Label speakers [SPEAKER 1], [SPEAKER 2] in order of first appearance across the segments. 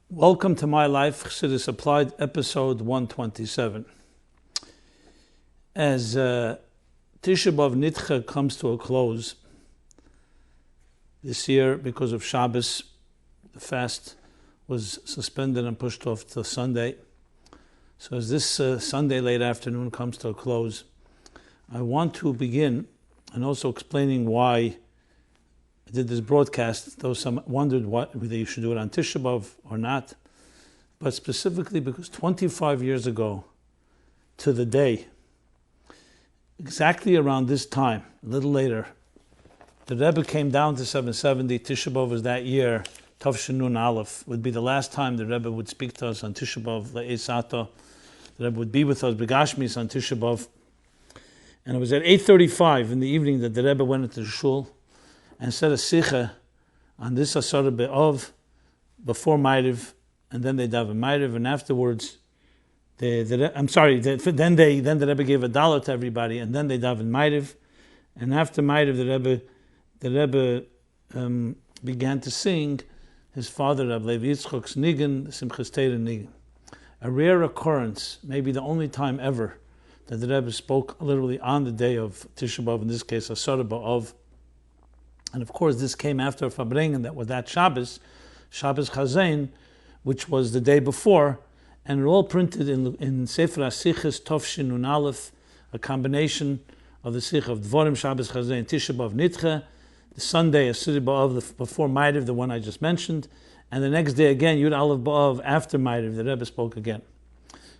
[SPEAKER 1] Welcome to MyLife, Chassidus Applied, episode 127. As Tisha nidche comes to a close this year because of Shabbos, the fast was suspended and pushed off till Sunday. So as this Sunday late afternoon comes to a close, I want to begin and also explaining why I did this broadcast, though some wondered whether you should do it on Tisha or not, but specifically because 25 years ago to the day, exactly around this time, a little later, the Rebbe came down to 770. Tisha B'Av was that year. Tavshin Nun Aleph would be the last time the Rebbe would speak to us on Tisha B'Av, Le'esato. The Rebbe would be with us, Begashmis, on Tisha B'Av. And it was at 8:35 in the evening that the Rebbe went into the shul and said a psyche on this Asara B'Av before MyLife, and then they daven MyLife, and afterwards, then the Rebbe gave $1 to everybody, and then they daven MyLife, and after MyLife, the Rebbe began to sing his father Rabbi Yitzchok's Nigan, the Simchas Torah Nigan. A rare occurrence, maybe the only time ever that the Rebbe spoke literally on the day of Tisha B'Av, in this case Asara B'Av. And of course, this came after Fabrengen, that was that Shabbos Chazain, which was the day before, and it all printed in Sefer HaSiches Tavshin Nun Aleph, a combination of the Sikh of Dvorim Shabbos Chazain, Tisha B'Av nidche, the Sunday Asara B'Av before MyLife, the one I just mentioned, and the next day again Yud Aleph B'Av after MyLife, the Rebbe spoke again.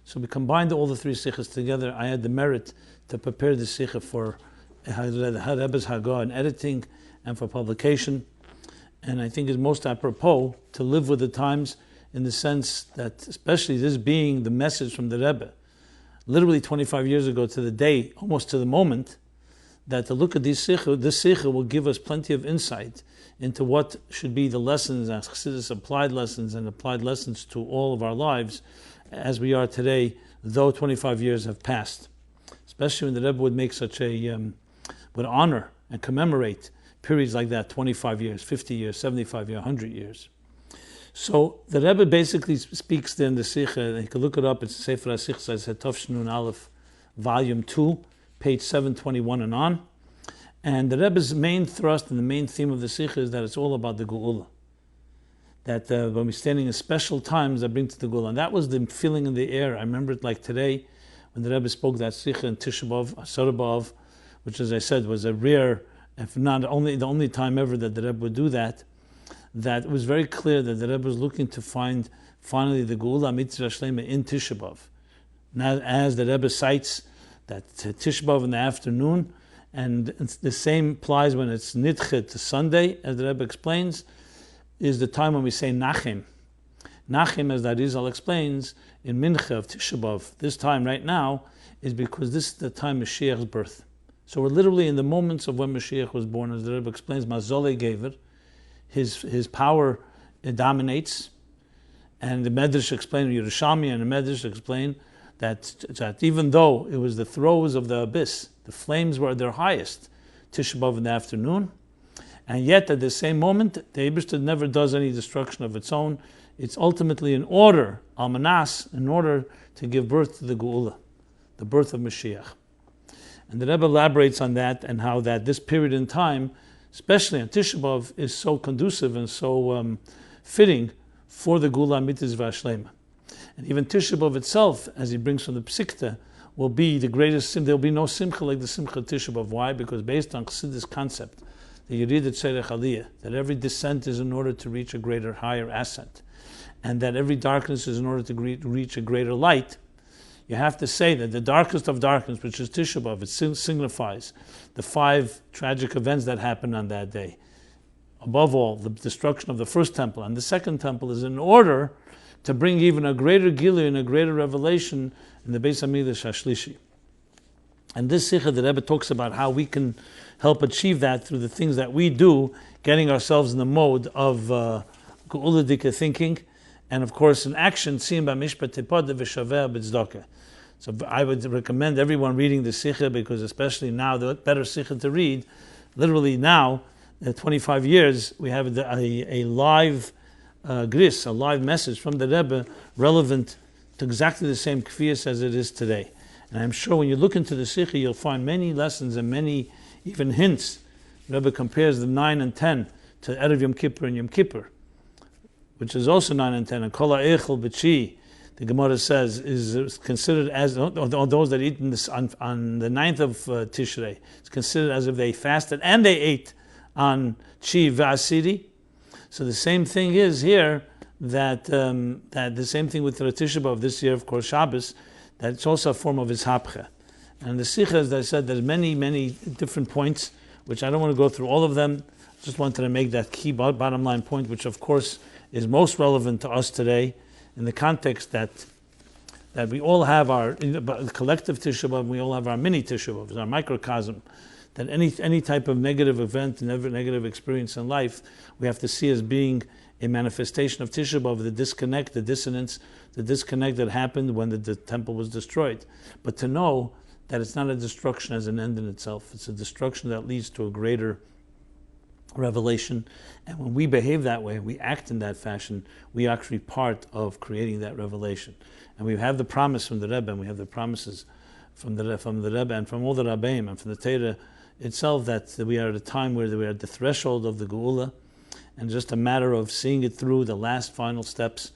[SPEAKER 1] So we combined all the three Sikhs together. I had the merit to prepare the Sikh for Rebbe's Hagah and editing, and for publication, and I think it's most apropos to live with the times in the sense that, especially this being the message from the Rebbe, literally 25 years ago to the day, almost to the moment, that to look at this sikha will give us plenty of insight into what should be the lessons, as Chassidus Applied lessons and applied lessons to all of our lives as we are today, though 25 years have passed. Especially when the Rebbe would make such would honor and commemorate periods like that, 25 years, 50 years, 75 years, 100 years. So the Rebbe basically speaks there in the Sikha, you can look it up, it's Sefer HaSiches, I said Tavshin Nun Aleph, volume 2, page 721 and on. And the Rebbe's main thrust and the main theme of the Sikha is that it's all about the Geula. That when we're standing in special times that bring to the Geula. And that was the feeling in the air. I remember it like today, when the Rebbe spoke that Sikha in Tisha B'Av, Asara B'Av, which as I said was a rare, if not the only time ever that the Rebbe would do that it was very clear that the Rebbe was looking to find finally the Geula Mitzvah Shlema in Tisha B'Av. Now, as the Rebbe cites that Tisha B'Av in the afternoon, and the same applies when it's nidche to Sunday, as the Rebbe explains, is the time when we say Nachem. Nachem, as the Arizal explains, in Mincha of Tisha B'Av, this time right now, is because this is the time of Mashiach's birth. So we're literally in the moments of when Mashiach was born, as the Rebbe explains, Mazole Gever, his power dominates, and the Medrash explained, Yerushalmi and the Medrash explain that even though it was the throes of the abyss, the flames were at their highest, Tisha B'Av in the afternoon, and yet at the same moment, the Eibishter never does any destruction of its own. It's ultimately in order, Almanas, in order to give birth to the Geula, the birth of Mashiach. And the Rebbe elaborates on that and how that this period in time, especially on Tisha B'Av, is so conducive and so fitting for the Geula Mitzvah Shlema. And even Tisha B'Av itself, as he brings from the Psikta, will be the greatest simcha. There will be no simcha like the simcha of Tisha B'Av. Why? Because based on Chassidus concept, the Yeridat Tzerech Aliyah, that every descent is in order to reach a greater, higher ascent, and that every darkness is in order to reach a greater light. You have to say that the darkest of darkness, which is Tisha B'Av, it signifies the 5 tragic events that happened on that day. Above all, the destruction of the first temple, and the second temple is in order to bring even a greater Gilui and a greater revelation in the Beis HaMikdash HaShlishi. And this Sikha, the Rebbe talks about how we can help achieve that through the things that we do, getting ourselves in the mode of Geula thinking, and of course in action, seen by Mishpat Tipod v'Shaveh b'Tzdaka. So I would recommend everyone reading the Sikha, because especially now, the better Sikha to read, literally now, 25 years, we have a live gris, a live message from the Rebbe, relevant to exactly the same kfiyas as it is today. And I'm sure when you look into the Sikhi, you'll find many lessons and many even hints. The Rebbe compares the 9 and 10 to Erev Yom Kippur and Yom Kippur, which is also 9 and 10. And Kol ha'echel b'tshi, the Gemara says, is considered as, those that eat this on the 9th of Tishrei, it's considered as if they fasted and they ate on Chi v'asiri. So the same thing is here, that the same thing with the Tisha B'Av this year, of course, Shabbos, that it's also a form of ishapcha. And the Sikha, as I said, there's many, many different points, which I don't want to go through all of them. Just wanted to make that key bottom line point, which of course is most relevant to us today, in the context that we all have our collective Tisha B'Av, we all have our mini Tisha B'Av, our microcosm, that any type of negative event, negative experience in life, we have to see as being a manifestation of Tisha B'Av, the disconnect, the dissonance, the disconnect that happened when the temple was destroyed. But to know that it's not a destruction as an end in itself, it's a destruction that leads to a greater revelation. And when we behave that way, we act in that fashion, we are actually part of creating that revelation. And we have the promise from the Rebbe, and we have the promises from the Rebbe and from all the Rabbeim and from the Torah itself, that we are at a time where we are at the threshold of the Geula, and just a matter of seeing it through the last final steps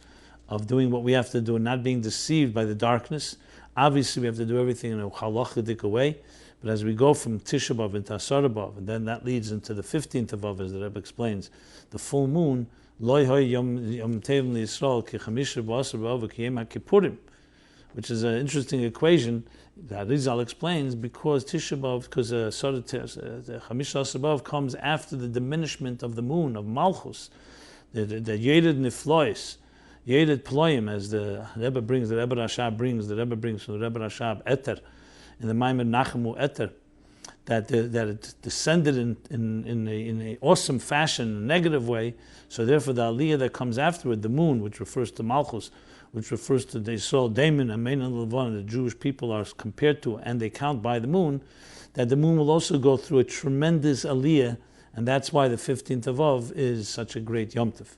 [SPEAKER 1] of doing what we have to do and not being deceived by the darkness. Obviously, we have to do everything in a halachic way, but as we go from Tisha B'Av into Asar B'Av, and then that leads into the 15th of Av, as the Rebbe explains, the full moon, Loi Hoi Yom Tevim Yisroel Ki Chamisha B'Asar B'Av Ki Yom HaKippurim, which is an interesting equation that Rizal explains, because Tisha B'Av, because Chamisha Asar B'Av comes after the diminishment of the moon, of Malchus, the Yered Niflois, Yered Ployim, as the Rebbe brings, the Rebbe Rashab brings from the Rebbe Rashab Eter, in the Maimed Nachemu Eter, that it descended in an awesome fashion, in a negative way. So therefore the Aliyah that comes afterward, the moon, which refers to Malchus, which refers to the Yisroel, Damon, and Mein and Levon, the Jewish people are compared to, and they count by the moon, that the moon will also go through a tremendous Aliyah, and that's why the 15th of Av is such a great Yom Tov.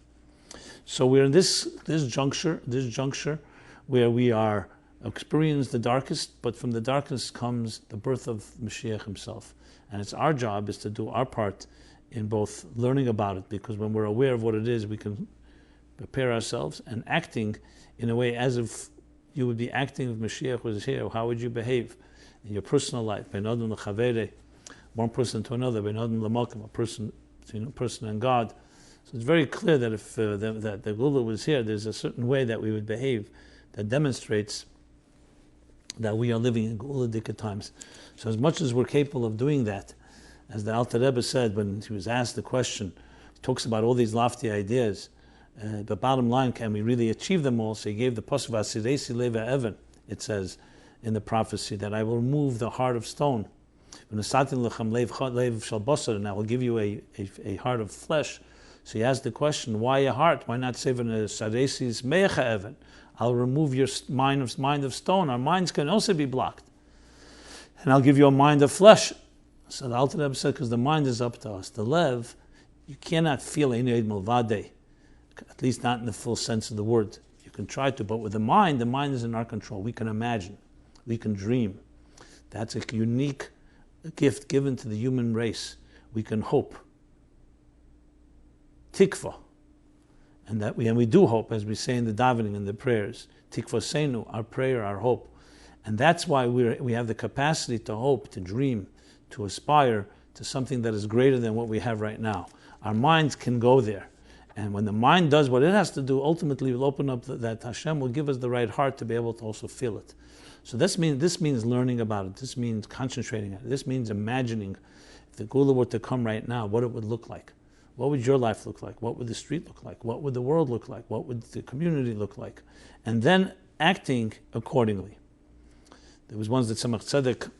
[SPEAKER 1] So we're in this juncture where we are experience the darkest, but from the darkness comes the birth of Mashiach himself. And it's our job is to do our part in both learning about it, because when we're aware of what it is, we can prepare ourselves, and acting in a way as if you would be acting if Mashiach was here. How would you behave in your personal life? One person to another, a person and God. So it's very clear that if that the Gula was here, there's a certain way that we would behave that demonstrates that we are living in Geulah times. So as much as we're capable of doing that, as the Alter Rebbe said when he was asked the question, he talks about all these lofty ideas, but bottom line, can we really achieve them all? So he gave the pasuk V'asiresi leva Evan. It says in the prophecy that I will remove the heart of stone, and I will give you a heart of flesh. So he asked the question, why a heart? Why not say V'asiresi mecha Evan? I'll remove your mind of stone. Our minds can also be blocked. And I'll give you a mind of flesh. So the Alter Rebbe said, because the mind is up to us. The lev, you cannot feel Eid Milvade, at least not in the full sense of the word. You can try to, but with the mind is in our control. We can imagine. We can dream. That's a unique gift given to the human race. We can hope. Tikva. And we do hope, as we say in the davening and the prayers. Tikva Seinu, our prayer, our hope. And that's why we have the capacity to hope, to dream, to aspire to something that is greater than what we have right now. Our minds can go there. And when the mind does what it has to do, ultimately will open up that Hashem will give us the right heart to be able to also feel it. So this means learning about it. This means concentrating on it. This means imagining if the Gula were to come right now, what it would look like. What would your life look like? What would the street look like? What would the world look like? What would the community look like? And then acting accordingly. There was once that Tzemach Tzedek,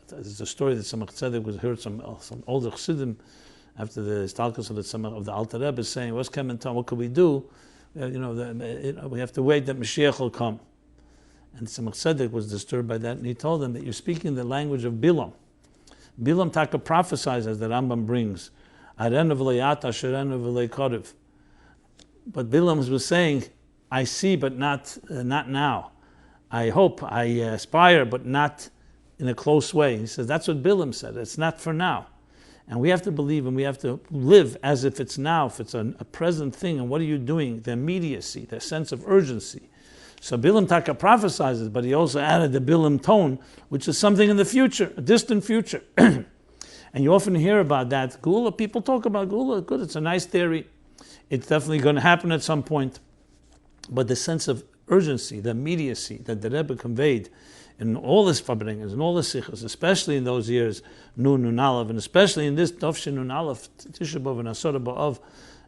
[SPEAKER 1] there's a story that Tzemach Tzedek was heard some older Chassidim after the Stalkus of the Alter Rebbe saying, what's coming time? What could we do? We have to wait that Mashiach will come. And Tzemach Tzedek was disturbed by that, and he told them that you're speaking the language of Bilam. Bilam Taka prophesies, as the Rambam brings, But Bilam was saying, I see, but not now. I hope, I aspire, but not in a close way. He says, that's what Bilam said. It's not for now. And we have to believe and we have to live as if it's now, if it's a present thing. And what are you doing? The immediacy, the sense of urgency. So Bilam Taka prophesizes, but he also added the Bilam tone, which is something in the future, a distant future. And you often hear about that. Geula, people talk about Geula. Good, it's a nice theory. It's definitely going to happen at some point. But the sense of urgency, the immediacy that the Rebbe conveyed in all his farbringers, in all the sichos, especially in those years, Nun Aleph, and especially in this Dovshin Nun Aleph, Tisha B'Av and Asara B'Av,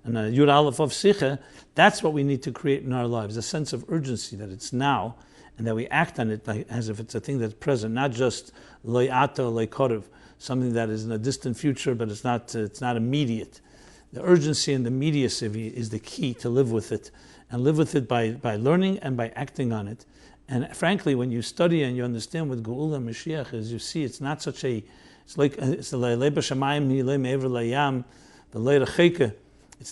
[SPEAKER 1] and Yud Aleph of Sicha, that's what we need to create in our lives, a sense of urgency that it's now, and that we act on it as if it's a thing that's present, not just loy ata, loy korev, something that is in a distant future, but it's not immediate. The urgency and the immediacy is the key to live with it, and live with it by learning and by acting on it. And frankly, when you study and you understand what Geula Mashiach is, you see it's not such a, it's like, it's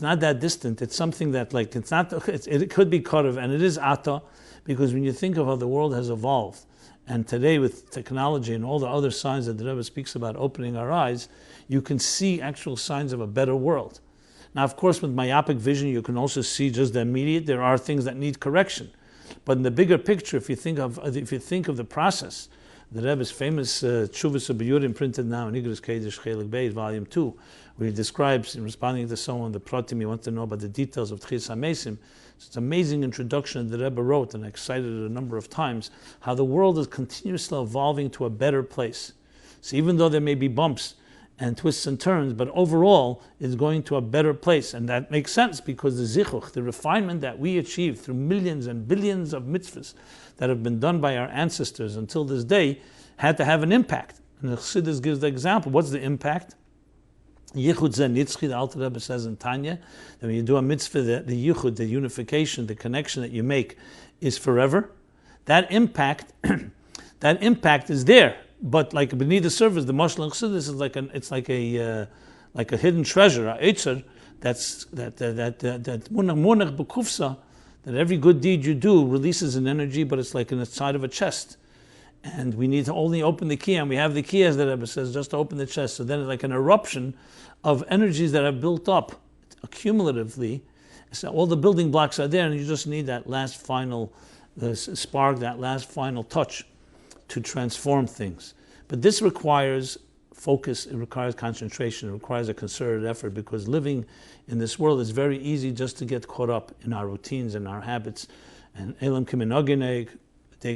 [SPEAKER 1] not that distant. It's something that it could be Korev, and it is Ata, because when you think of how the world has evolved, and today with technology and all the other signs that the Rebbe speaks about opening our eyes, you can see actual signs of a better world. Now, of course, with myopic vision, you can also see just the immediate. There are things that need correction. But in the bigger picture, if you think of the process, the Rebbe's famous Tshuvas B'Yurim printed now in Igros Kodesh Chelik Beis, Volume 2, where he describes, in responding to someone, the pratim, he wants to know about the details of Tchis HaMesim. It's an amazing introduction that the Rebbe wrote, and I cited it a number of times, how the world is continuously evolving to a better place. So even though there may be bumps and twists and turns, but overall it's going to a better place. And that makes sense because the zichuch, the refinement that we achieve through millions and billions of mitzvahs that have been done by our ancestors until this day, had to have an impact. And the Chassidus gives the example. What's the impact? Yichud ze nidche, the Alter Rebbe says in Tanya, that when you do a mitzvah, the yichud, the unification, the connection that you make is forever. That impact is there. But like beneath the surface, the mashal and chassidus is like a hidden treasure, a etzer, that munach b'kufsa, that every good deed you do releases an energy, but it's like inside of a chest, and we need to only open the key, and we have the key, as the Rebbe says, just to open the chest. So then it's like an eruption of energies that have built up accumulatively. So all the building blocks are there, and you just need that last final spark, that last final touch to transform things. But this requires focus, it requires concentration, it requires a concerted effort, because living in this world is very easy just to get caught up in our routines and our habits. And Elam Kiminogineg,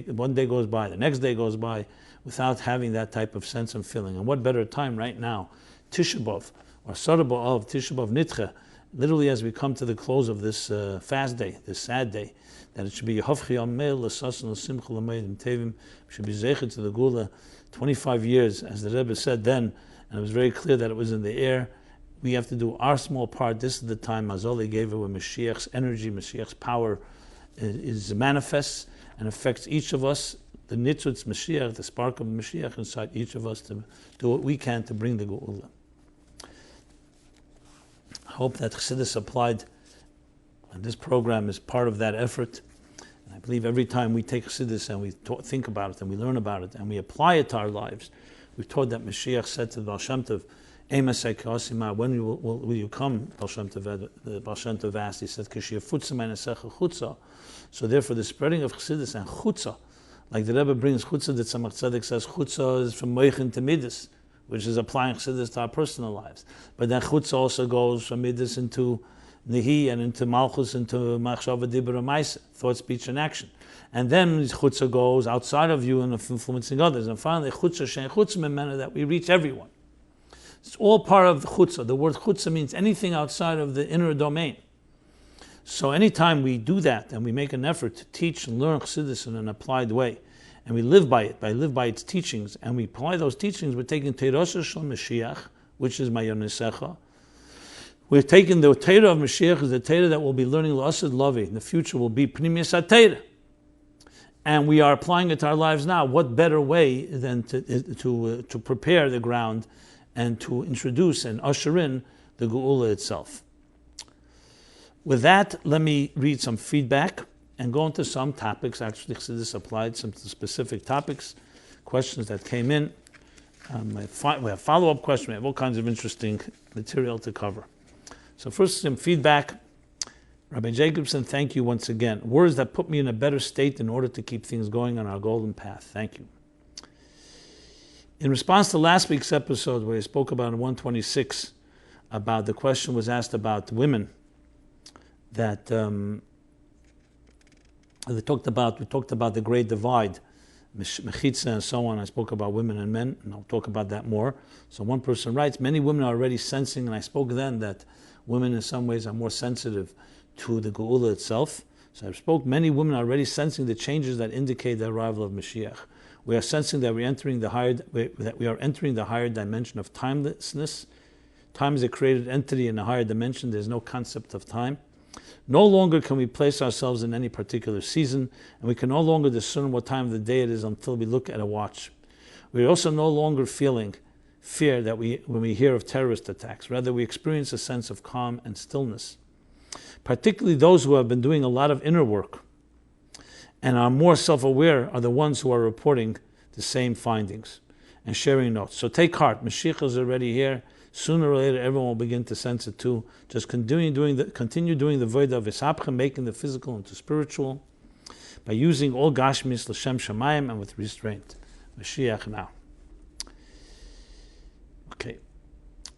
[SPEAKER 1] one day goes by, the next day goes by, without having that type of sense and feeling. And what better time right now, Tisha B'Av, or Asara B'Av, Tisha B'Av Nidche, literally as we come to the close of this fast day, this sad day, that it should be Yehovchi Yamel L'Sasan L'Simcha L'Meidim Tevim, should be Zeichet to the Geula, 25 years, as the Rebbe said then, and it was very clear that it was in the air. We have to do our small part. This is the time Mazali gave it, when Mashiach's energy, Mashiach's power is manifests and affects each of us. The nitzutz Mashiach, the spark of Mashiach inside each of us, to do what we can to bring the Geula. I hope that Chassidus Applied, and this program is part of that effort. And I believe every time we take Chassidus and we think about it and we learn about it and we apply it to our lives, we've taught that Mashiach said to the Baal Shem Tov, when will you come? Baal Shem Tov asked, he said, so therefore the spreading of Chassidus and Chutza, like the Rebbe brings Chutza, that Tzemach Tzedek says Chutza is from Moichin to Midas, which is applying Chassidus to our personal lives. But then Chutza also goes from Midas into Nehi and into Malchus, into Machshava Dibur Maisa, thought, speech, and action. And then Chutza goes outside of you and influencing others. And finally, Chutza Shein Chutza Memena, that we reach everyone. It's all part of the Chutza. The word Chutza means anything outside of the inner domain. So anytime we do that and we make an effort to teach and learn Chassidus in an applied way, and we live by it, live by its teachings, and we apply those teachings, we're taking Teirosha Shel Mashiach, which is Mayonesecha. We're taking the Torah of Mashiach, is the Torah that we'll be learning L'Asad Lavi. In the future will be Pnimius HaTorah. And we are applying it to our lives now. What better way than to prepare the ground and to introduce and usher in the Geula itself. With that, let me read some feedback and go into some topics. Actually, Chassidus Applied some specific topics, questions that came in. We have follow-up questions. We have all kinds of interesting material to cover. So first, some feedback. Rabbi Jacobson, thank you once again. Words that put me in a better state in order to keep things going on our golden path. Thank you. In response to last week's episode where I spoke about in 126, about the question was asked about women, that we talked about the great divide, mechitza and so on. I spoke about women and men, and I'll talk about that more. So one person writes, many women are already sensing, and I spoke then that women in some ways are more sensitive to the Geula itself. So I spoke, many women are already sensing the changes that indicate the arrival of Mashiach. We are sensing that we are entering the higher dimension of timelessness. Time is a created entity in a higher dimension. There's no concept of time. No longer can we place ourselves in any particular season, and we can no longer discern what time of the day it is until we look at a watch. We are also no longer feeling fear when we hear of terrorist attacks. Rather, we experience a sense of calm and stillness. Particularly those who have been doing a lot of inner work and are more self-aware are the ones who are reporting the same findings and sharing notes. So take heart. Mashiach is already here. Sooner or later, everyone will begin to sense it too. Just continue doing the voida of Isapcha, making the physical into spiritual, by using all gashmis l'shem shamayim and with restraint. Mashiach now. Okay.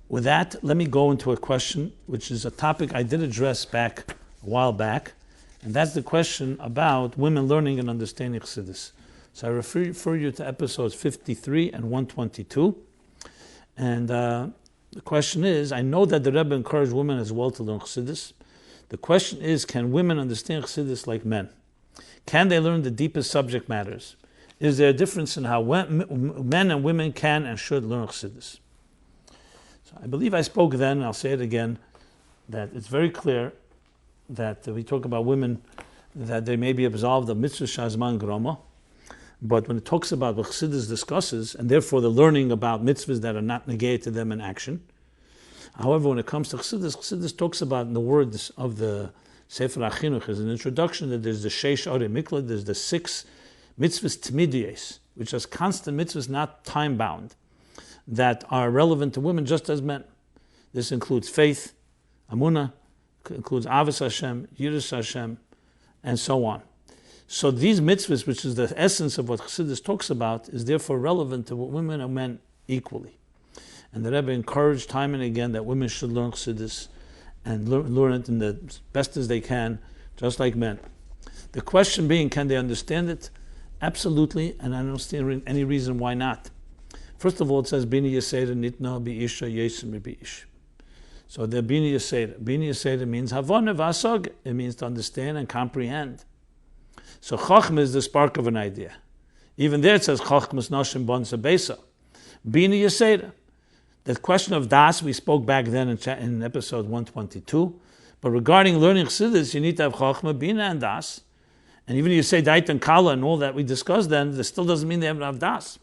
[SPEAKER 1] With that, let me go into a question, which is a topic I did address back a while back, and that's the question about women learning and understanding Chassidus. So I refer you to episodes 53 and 122, and the question is, I know that the Rebbe encouraged women as well to learn Chassidus. The question is, can women understand Chassidus like men? Can they learn the deepest subject matters? Is there a difference in how men and women can and should learn Chassidus? So I believe I spoke then, and I'll say it again, that it's very clear that we talk about women, that they may be absolved of mitzvah shazman groma, but when it talks about what Chassidus discusses, and therefore the learning about mitzvahs that are not negated to them in action. However, when it comes to Chassidus talks about in the words of the Sefer HaChinuch as an introduction that there's the Sheish Ore Mikla, there's the 6 mitzvahs tmidiyes, which is constant mitzvahs, not time-bound, that are relevant to women just as men. This includes faith, amunah, includes ahavas Hashem, yiras Hashem, and so on. So these mitzvahs, which is the essence of what Chassidus talks about, is therefore relevant to women and men equally. And the Rebbe encouraged time and again that women should learn Chassidus and learn it in the best as they can, just like men. The question being, can they understand it? Absolutely, and I don't see any reason why not. First of all, it says, Bini Yeseda Nitna Bi'isha Yesim Bi'ish. So the Bini Yeseda. Bini Yeseda means Havana Vasog. It means to understand and comprehend. So Chachma is the spark of an idea. Even there it says Chachmas Nashim Bon Sabesa. Bina Yeseda. The question of Das we spoke back then in episode 122. But regarding learning Chassidus, you need to have Chachma, Bina, and Das. And even if you say Dait and Kala and all that we discussed then, this still doesn't mean they have to have Das.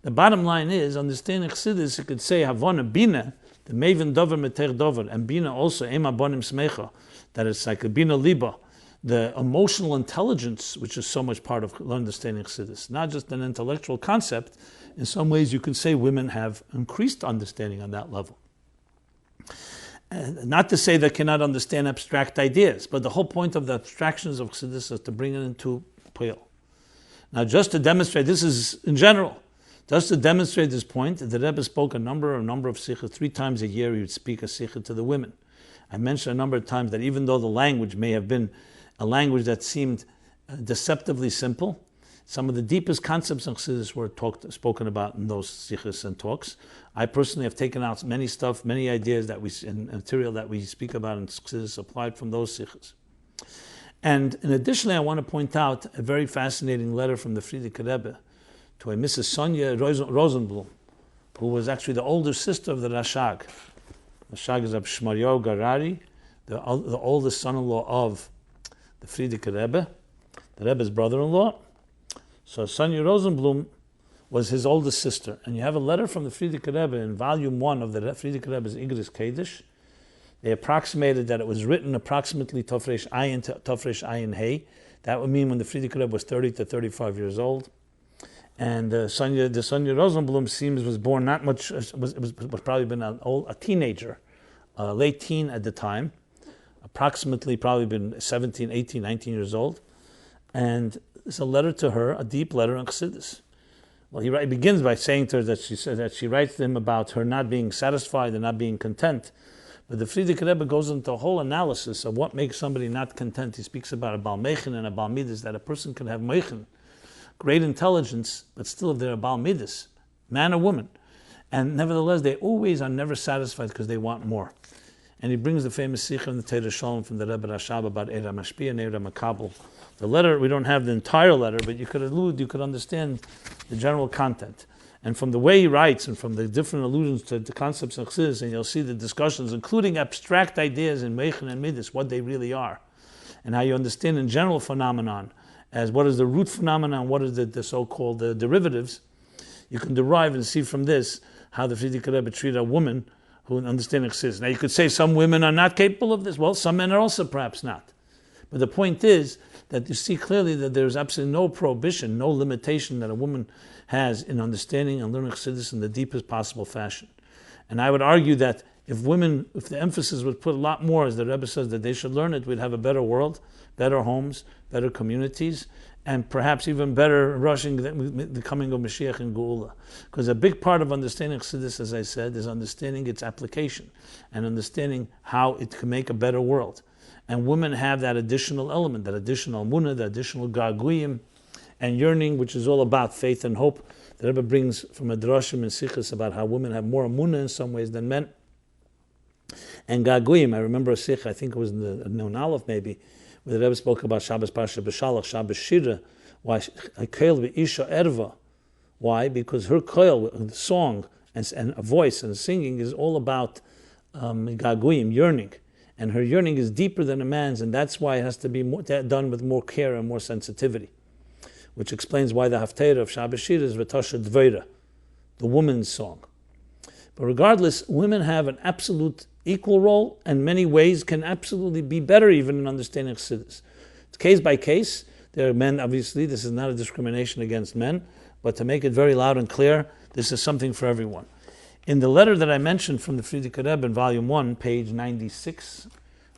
[SPEAKER 1] The bottom line is, understanding Chassidus, you could say Havana, Bina, the Maven Dover Meter Dover, and Bina also Ema Bonim Smecha, that it's like a Bina Liba, the emotional intelligence, which is so much part of understanding Chassidus, not just an intellectual concept. In some ways, you could say women have increased understanding on that level. Not to say they cannot understand abstract ideas, but the whole point of the abstractions of Chassidus is to bring it into Puyal. Now, just to demonstrate, this is in general, just to demonstrate this point, the Rebbe spoke a number of sichas. 3 times a year he would speak a sicha to the women. I mentioned a number of times that even though the language may have been a language that seemed deceptively simple, some of the deepest concepts of Chassidus were spoken about in those sichas and talks. I personally have taken out many ideas and material that we speak about in Chassidus Applied from those sichas. And in additionally, I want to point out a very fascinating letter from the Frierdiker Rebbe to a Mrs. Sonia Rosenblum, who was actually the older sister of the Rashag. Rashag is Shmaryo Garari, the oldest son-in-law of the Frierdiker Rebbe, the Rebbe's brother-in-law. So Sonia Rosenblum was his oldest sister. And you have a letter from the Frierdiker Rebbe in volume 1 of the Frierdiker Rebbe's Igris Kodesh. They approximated that it was written approximately Tofresh Ayin to Tofresh Ayin Hey. That would mean when the Frierdiker Rebbe was 30 to 35 years old. And the Sonia Rosenblum seems was born not much, was probably been a teenager, late teen at the time, approximately probably been 17, 18, 19 years old. And it's a letter to her, a deep letter on Chassidus. Well, he begins by saying to her that she writes to him about her not being satisfied and not being content. But the Frierdiker Rebbe goes into a whole analysis of what makes somebody not content. He speaks about a Baal Mechen and a Baal Midas, that a person can have Mechen, great intelligence, but still if they're a Baal Midas, man or woman. And nevertheless, they always are never satisfied because they want more. And he brings the famous Sikha in the Teira Shalom from the Rebbe Rashab about Eira Mashpia and Eira Makabel. The letter, we don't have the entire letter, but you could understand the general content. And from the way he writes and from the different allusions to the concepts of Chassidus, and you'll see the discussions, including abstract ideas in Mechen and Midas, what they really are, and how you understand in general phenomenon, as what is the root phenomenon, what is the so-called derivatives, you can derive and see from this how the Frierdiker Rebbe treated a woman who understands Chassidus. Now you could say some women are not capable of this. Well, some men are also perhaps not. But the point is that you see clearly that there's absolutely no prohibition, no limitation that a woman has in understanding and learning Chassidus in the deepest possible fashion. And I would argue that if the emphasis was put a lot more, as the Rebbe says, that they should learn it, we'd have a better world, better homes, better communities, and perhaps even better rushing the coming of Mashiach and Geula. Because a big part of understanding Chassidus, as I said, is understanding its application and understanding how it can make a better world. And women have that additional element, that additional munah, that additional garguyim, and yearning, which is all about faith and hope. The Rebbe brings from a drashim and sichos about how women have more munah in some ways than men. And garguyim, I remember a sikh, I think it was in the Nun Aleph maybe, where the Rebbe spoke about Shabbos Parsha B'Shalach, Shabbos Shira, why koil v'isha erva. Why? Because her koil, the song and a voice and singing is all about garguyim, yearning. And her yearning is deeper than a man's, and that's why it has to be done with more care and more sensitivity. Which explains why the Haftarah of Shabbos Shira is V'tasha Dveira, the woman's song. But regardless, women have an absolute equal role, and many ways can absolutely be better even in understanding Chassidus. It's case by case. There are men, obviously, this is not a discrimination against men, but to make it very loud and clear, this is something for everyone. In the letter that I mentioned from the Frierdiker Rebbe in Volume 1, page 96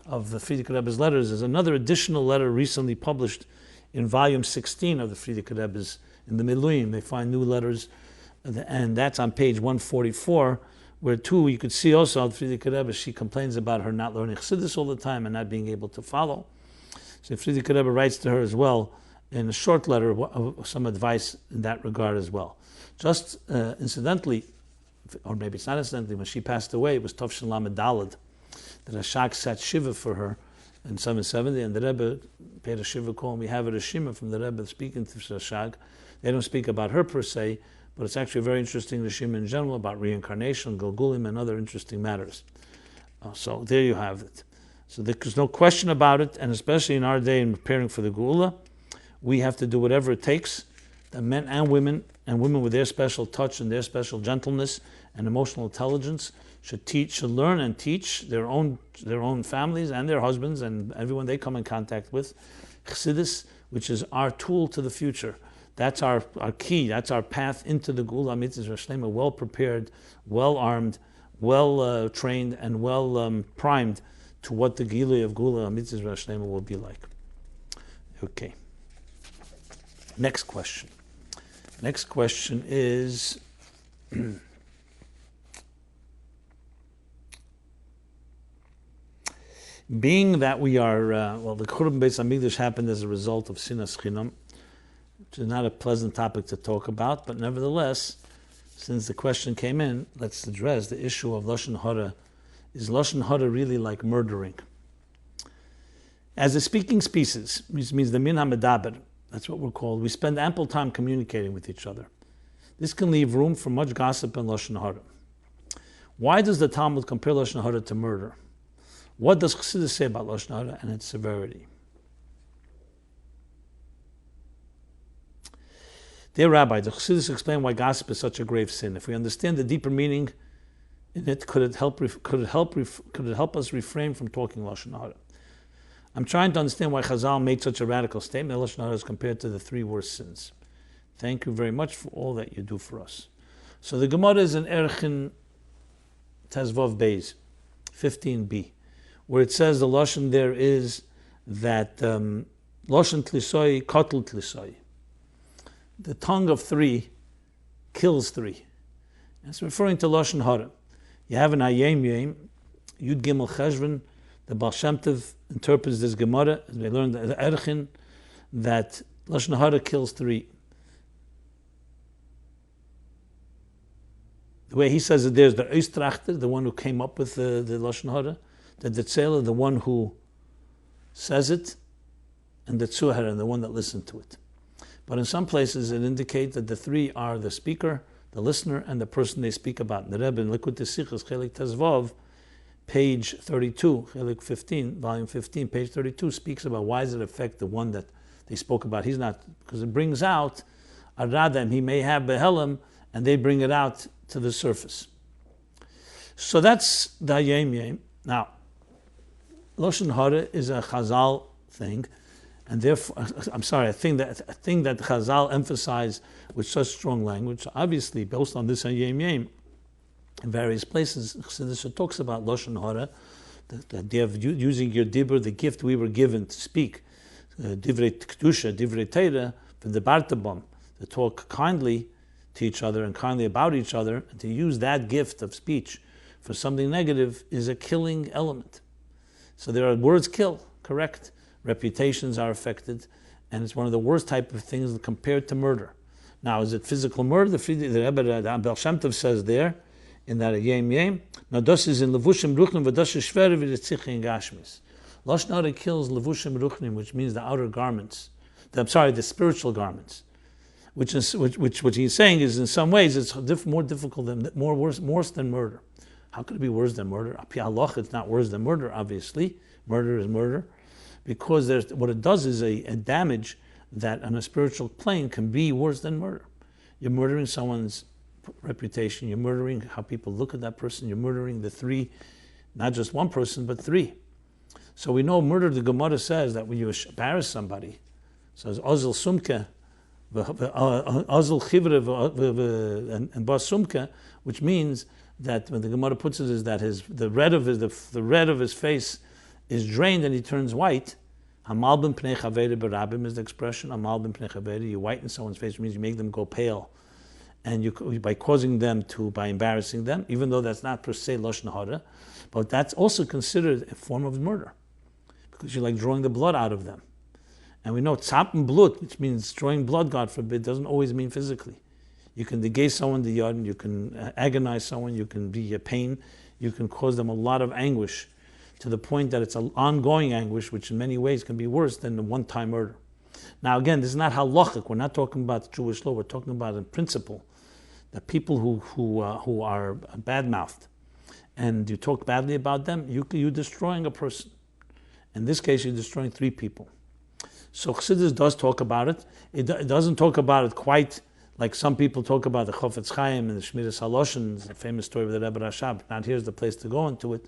[SPEAKER 1] of the Frierdiker Rebbe's letters, is another additional letter recently published in volume 16 of the Frierdiker Rebbe's, in the Miluim. They find new letters, and that's on page 144, where too you could see also the Frierdiker Rebbe, she complains about her not learning Chassidus all the time and not being able to follow. So the Frierdiker Rebbe writes to her as well in a short letter some advice in that regard as well. Just incidentally, or maybe it's not incidentally, when she passed away, it was Tovshin Lamed Daled, that Ashak sat Shiva for her in 770, and the Rebbe paid a Shiva call, and we have a Rishima from the Rebbe speaking to Shag. They don't speak about her per se, but it's actually a very interesting Rishima in general about reincarnation, Gilgulim, and other interesting matters. So there you have it. So there's no question about it, and especially in our day in preparing for the Geula, we have to do whatever it takes, the men and women with their special touch and their special gentleness and emotional intelligence should learn and teach their own families and their husbands and everyone they come in contact with Chassidus, which is our tool to the future. That's our key. That's our path into the Geula Mitzvah Shlema, well prepared, well armed, well trained, and well primed to what the Gilui of Geula Mitzvah Shlema will be like. Okay. Next question. Next question is being that we are, the Churban Beis Hamikdash happened as a result of Sinas Chinam, which is not a pleasant topic to talk about, but nevertheless, since the question came in, let's address the issue of Lashon Hara. Is Lashon Hara really like murdering? As a speaking species, which means the Min HaMedaber, that's what we're called, we spend ample time communicating with each other. This can leave room for much gossip and Lashon Hara. Why does the Talmud compare Lashon Hara to murder? What does Chassidus say about Lashon Hara and its severity? Dear Rabbi, the Chassidus explain why gossip is such a grave sin. If we understand the deeper meaning in it, could it help us refrain from talking Lashon Hara? I'm trying to understand why Chazal made such a radical statement that Lashon Hara is compared to the 3 worst sins. Thank you very much for all that you do for us. So the Gemara is in Erchin Tezvav Beis, 15b, where it says the Lashon there is that Lashon Tlisoi, Kotel Tlisoi. The tongue of 3 kills 3. It's referring to Lashon Hara. You have an Ayem Yem, Yud Gimel Cheshvan. The Baal Shem Tov interprets this Gemara, as we learned the Erchin, that Lashon Hara kills 3. The way he says it, there's the Oistrachter, the one who came up with the Lashon Hara, the Tzela, the one who says it, and the Tzuhara, the one that listened to it. But in some places it indicates that the 3 are the speaker, the listener, and the person they speak about. The Rebbe in Likutei Sichos, Chelik Tezvav, page 32, Chelik 15, volume 15, page 32, speaks about why does it affect the one that they spoke about. He's not, because it brings out Aradam, he may have Behelim, and they bring it out to the surface. So that's the Yem Yem. Now, Lashon Hara is a Chazal thing, and therefore, a thing that Chazal emphasized with such strong language. So obviously, based on this Yem Yem, in various places, Chassidus talks about Lashon Hara, the idea of using your dibur, the gift we were given to speak, divrei kedusha, divrei teira, from the bartabam, to talk kindly to each other and kindly about each other, and to use that gift of speech for something negative is a killing element. So there are words kill, correct? Reputations are affected, and it's one of the worst type of things compared to murder. Now, is it physical murder? The Rebbe, the Baal Shem Tov says there, in that Yem Yem, now das is in levushim ruchnim v'das is shver v'ritzichi in gashmis. Lashon Hara kills levushim ruchnim, which means the outer garments. The spiritual garments. Which he's saying is in some ways it's more difficult than worse than murder. How could it be worse than murder? Api halach, it's not worse than murder. Obviously, murder is murder, because what it does is a damage that on a spiritual plane can be worse than murder. You're murdering someone's reputation. You're murdering how people look at that person. You're murdering the 3, not just one person, but 3. So we know murder. The Gemara says that when you embarrass somebody, so it's ozil sumke. Azul chivre and bas sumka, which means that when the Gemara puts it is that the red of his face is drained and he turns white. Hamal ben pnei chaveri berabim is the expression. Hamal ben pnei chaveri, you whiten someone's face, which means you make them go pale, and by causing them by embarrassing them, even though that's not per se Lashon Hara, but that's also considered a form of murder, because you're like drawing the blood out of them. And we know tzapen blut, which means drawing blood, God forbid, doesn't always mean physically. You can degase someone the yard, you can agonize someone, you can be a pain, you can cause them a lot of anguish, to the point that it's an ongoing anguish, which in many ways can be worse than the one-time murder. Now again, this is not halachic. We're not talking about Jewish law. We're talking about a principle that people who are bad-mouthed, and you talk badly about them, you're destroying a person. In this case, you're destroying 3 people. So Chassidus does talk about it. It doesn't talk about it quite like some people talk about the Chofetz Chaim and the Shmiras HaLashon, the famous story of the Rebbe Rashab. Not here's the place to go into it.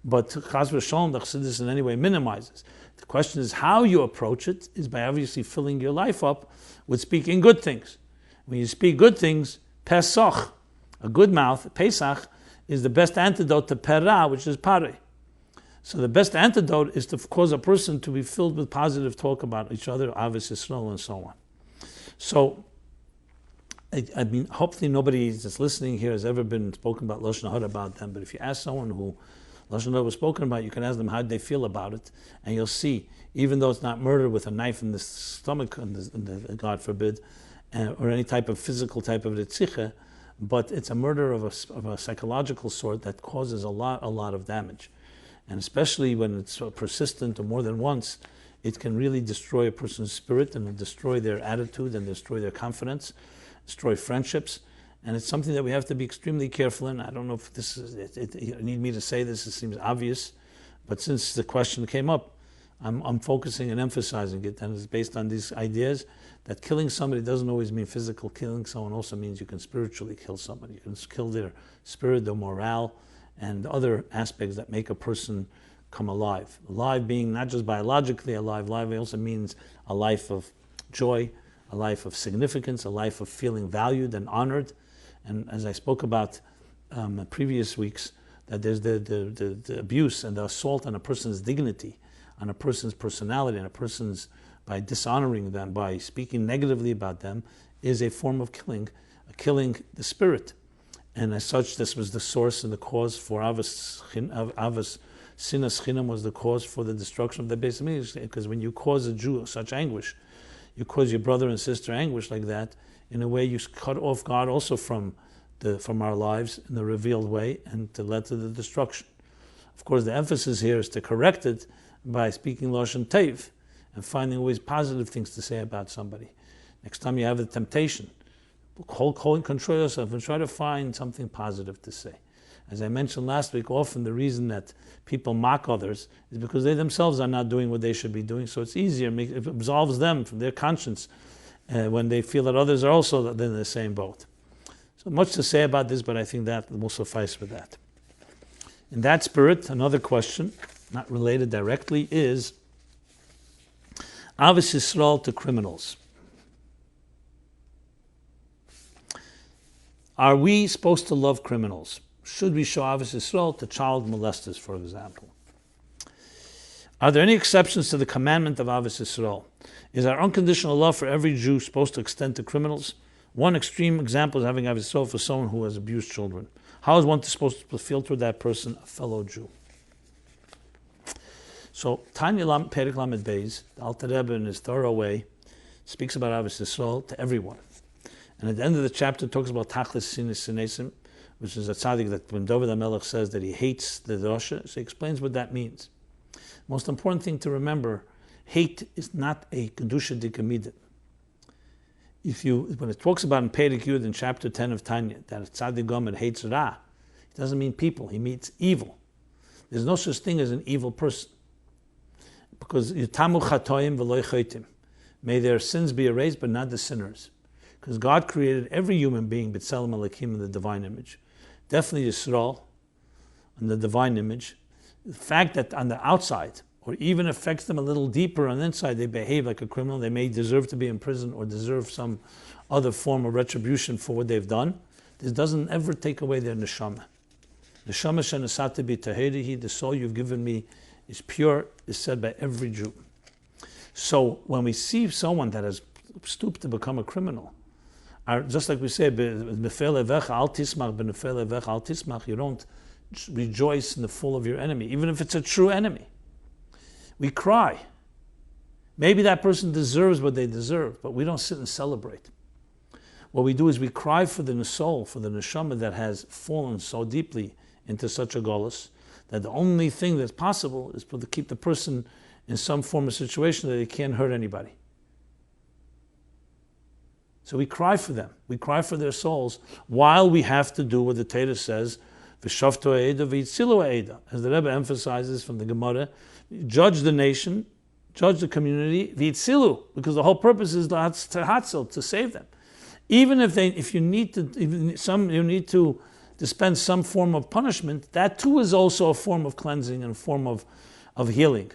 [SPEAKER 1] But Chas v'Shalom, the Chassidus in any way minimizes. The question is how you approach it is by obviously filling your life up with speaking good things. When you speak good things, Pesach, a good mouth, Pesach, is the best antidote to Perah, which is Pareh. So the best antidote is to cause a person to be filled with positive talk about each other, ahavas, yisroel, and so on. So, I mean, hopefully nobody that's listening here has ever been spoken about Lashon Hara about them, but if you ask someone who Lashon Hara was spoken about, you can ask them how they feel about it, and you'll see, even though it's not murder with a knife in the stomach, God forbid, or any type of physical type of nidche, but it's a murder of a psychological sort that causes a lot of damage. And especially when it's persistent or more than once, it can really destroy a person's spirit and destroy their attitude and destroy their confidence, destroy friendships. And it's something that we have to be extremely careful in. I don't know if this is, you need me to say this, it seems obvious, but since the question came up, I'm focusing and emphasizing it, and it's based on these ideas that killing somebody doesn't always mean physical killing. Someone also means you can spiritually kill somebody. You can kill their spirit, their morale, and other aspects that make a person come alive. Alive being not just biologically alive, alive also means a life of joy, a life of significance, a life of feeling valued and honored. And as I spoke about in previous weeks, that there's the abuse and the assault on a person's dignity, on a person's personality, on a person's, by dishonoring them, by speaking negatively about them, is a form of killing the spirit. And as such, this was the source and the cause for ahavas. Sinas chinam was the cause for the destruction of the Beis Hamikdash, because when you cause a Jew such anguish, you cause your brother and sister anguish like that, in a way you cut off God also from our lives in the revealed way, and to lead to the destruction. Of course, the emphasis here is to correct it by speaking Lashon Tov and finding always positive things to say about somebody. Next time you have a temptation, control yourself and try to find something positive to say. As I mentioned last week, often the reason that people mock others is because they themselves are not doing what they should be doing, so it's easier, it absolves them from their conscience when they feel that others are also in the same boat. So much to say about this, but I think that will suffice for that. In that spirit, another question, not related directly, is ahavas yisroel to criminals. Are we supposed to love criminals? Should we show ahavas yisroel to child molesters, for example? Are there any exceptions to the commandment of ahavas yisroel? Is our unconditional love for every Jew supposed to extend to criminals? One extreme example is having ahavas yisroel for someone who has abused children. How is one supposed to feel toward that person, a fellow Jew? So, Tanya Perek Lamed Beis, the Alter Rebbe in his thorough way, speaks about ahavas yisroel to everyone. And at the end of the chapter, talks about tachlis sinas sinesim, which is a tzaddik that when David HaMelech says that he hates the drasha, so he explains what that means. Most important thing to remember, hate is not a kedusha dikamida. When it talks about in Perek Yud in chapter 10 of Tanya, that a tzaddik gomer hates ra, it doesn't mean people, he means evil. There's no such thing as an evil person. Because yitamu chatoim v'lo chotim, may their sins be erased, but not the sinners. Because God created every human being, b'tselem Elokim, in the divine image. Definitely Yisrael, in the divine image. The fact that on the outside, or even affects them a little deeper on the inside, they behave like a criminal, they may deserve to be in prison or deserve some other form of retribution for what they've done, this doesn't ever take away their neshama. Neshama shenasati b'taherihi, the soul you've given me is pure, is said by every Jew. So when we see someone that has stooped to become a criminal, just like we say, you don't rejoice in the fall of your enemy, even if it's a true enemy. We cry. Maybe that person deserves what they deserve, but we don't sit and celebrate. What we do is we cry for the soul, for the neshama that has fallen so deeply into such a golus, that the only thing that's possible is to keep the person in some form of situation that they can't hurt anybody. So we cry for them. We cry for their souls, while we have to do what the Torah says, v'shavto ha'eda v'yitzilu ha'eda. As the Rebbe emphasizes from the Gemara, judge the nation, judge the community, v'yitzilu, because the whole purpose is to save them. Even if you need to dispense some form of punishment, that too is also a form of cleansing and a form of healing.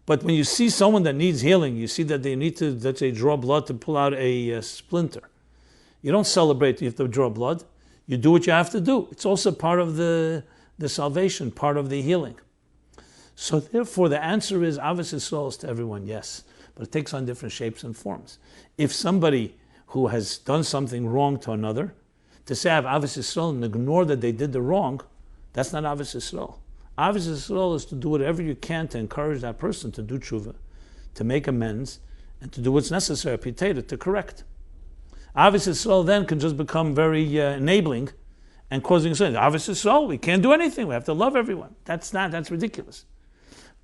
[SPEAKER 1] But when you see someone that needs healing, you see that they need to, let's say, draw blood to pull out a splinter. You don't celebrate you have to draw blood. You do what you have to do. It's also part of the salvation, part of the healing. So therefore, the answer is ahavas yisroel to everyone, yes. But it takes on different shapes and forms. If somebody who has done something wrong to another, to say I have ahavas yisroel and ignore that they did the wrong, that's not ahavas yisroel. Ahavas yisroel is to do whatever you can to encourage that person to do tshuva, to make amends, and to do what's necessary, to correct. Ahavas yisroel then can just become very enabling and causing sin. Ahavas yisroel, we can't do anything. We have to love everyone. That's ridiculous.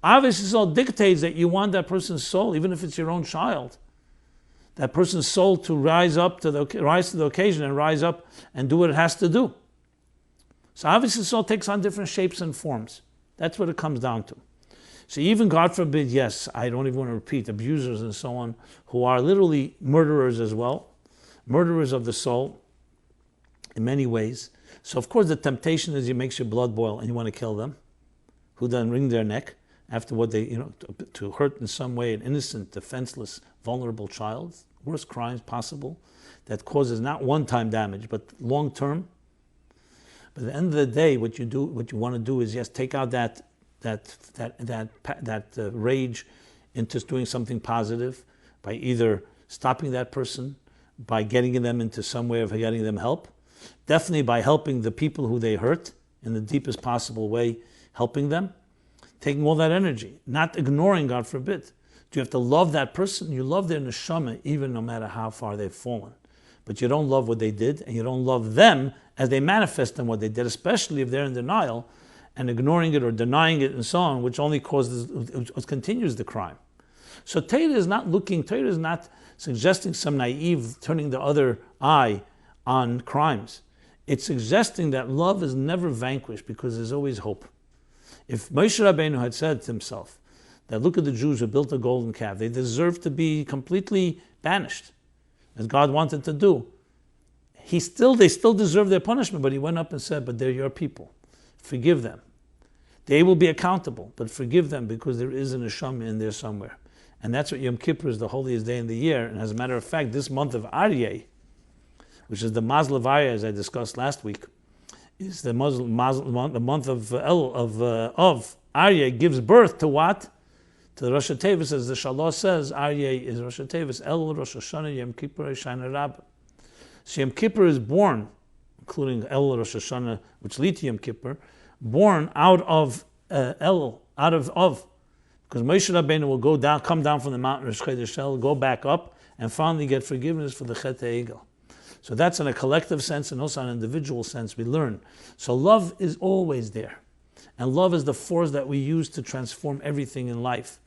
[SPEAKER 1] Ahavas yisroel dictates that you want that person's soul, even if it's your own child, that person's soul to rise to the occasion and rise up and do what it has to do. So ahavas yisroel takes on different shapes and forms. That's what it comes down to. So even, God forbid, yes, I don't even want to repeat, abusers and so on, who are literally murderers as well, murderers of the soul in many ways. So of course the temptation is it makes your blood boil and you want to kill them, who then wring their neck after what they, to hurt in some way an innocent, defenseless, vulnerable child. Worst crimes possible that causes not one-time damage, but long-term. But at the end of the day, what you want to do is, yes, take out that rage into doing something positive by either stopping that person, by getting them into some way of getting them help, definitely by helping the people who they hurt in the deepest possible way, helping them, taking all that energy, not ignoring, God forbid. You have to love that person. You love their neshama, even no matter how far they've fallen. But you don't love what they did, and you don't love them as they manifest in what they did, especially if they're in denial and ignoring it or denying it and so on, which only continues the crime. So Torah is not suggesting some naive turning the other eye on crimes. It's suggesting that love is never vanquished because there's always hope. If Moshe Rabbeinu had said to himself that look at the Jews who built a golden calf, they deserve to be completely banished, as God wanted to do. They still deserve their punishment, but he went up and said, but they're your people. Forgive them. They will be accountable, but forgive them because there is a neshama in there somewhere. And that's what Yom Kippur is, the holiest day in the year. And as a matter of fact, this month of Aryeh, which is the Mazel of Aryeh, as I discussed last week, is the month of Aryeh gives birth to what? To the Rosh Hashanah, as the Shalosh says, Aryeh is Rosh Hashanah, El Rosh Hashanah, Yom Kippur, Shana Rabbah. So Yom Kippur is born, including El Rosh Hashanah, which lead to Yom Kippur, born out of because Moshe Rabbeinu will come down from the mountain Rosh Chodesh, go back up, and finally get forgiveness for the Chet HaEgel. So that's in a collective sense and also in an individual sense we learn. So love is always there. And love is the force that we use to transform everything in life.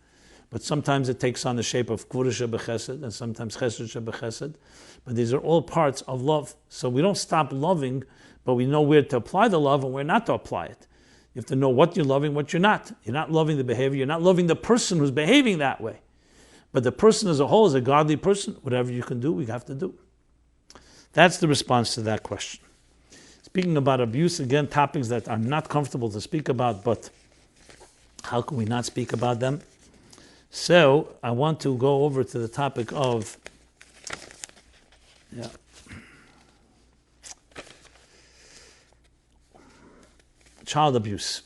[SPEAKER 1] But sometimes it takes on the shape of Kvudah Shebechesed and sometimes Chesed Shebechesed. But these are all parts of love. So we don't stop loving, but we know where to apply the love and where not to apply it. You have to know what you're loving, what you're not. You're not loving the behavior. You're not loving the person who's behaving that way. But the person as a whole is a godly person. Whatever you can do, we have to do. That's the response to that question. Speaking about abuse, again, topics that are not comfortable to speak about, but how can we not speak about them? So I want to go over to the topic of child abuse.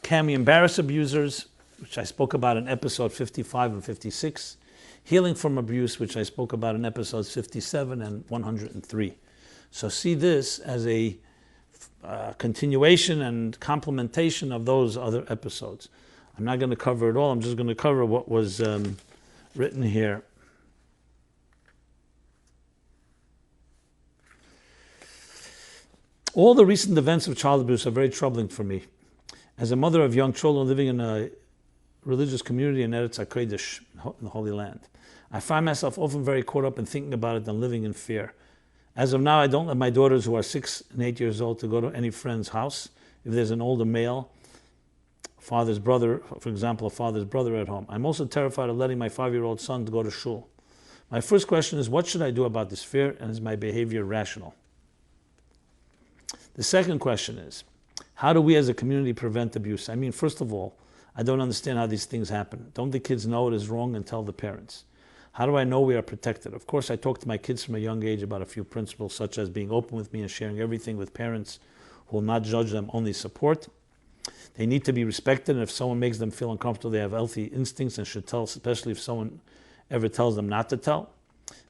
[SPEAKER 1] Can we embarrass abusers, which I spoke about in episode 55 and 56. Healing from abuse, which I spoke about in episodes 57 and 103. So see this as a continuation and complementation of those other episodes. I'm not going to cover it all. I'm just going to cover what was written here. All the recent events of child abuse are very troubling for me. As a mother of young children living in a religious community in Eretz HaKodesh, in the Holy Land, I find myself often very caught up in thinking about it and living in fear. As of now, I don't let my daughters, who are 6 and 8 years old, to go to any friend's house if there's an older male, father's brother, for example, a father's brother at home. I'm also terrified of letting my 5-year-old son to go to shul. My first question is, what should I do about this fear, and is my behavior rational? The second question is, how do we as a community prevent abuse? I mean, first of all, I don't understand how these things happen. Don't the kids know it is wrong and tell the parents? How do I know we are protected? Of course, I talk to my kids from a young age about a few principles, such as being open with me and sharing everything with parents who will not judge them, only support. They need to be respected, and if someone makes them feel uncomfortable, they have healthy instincts and should tell, especially if someone ever tells them not to tell.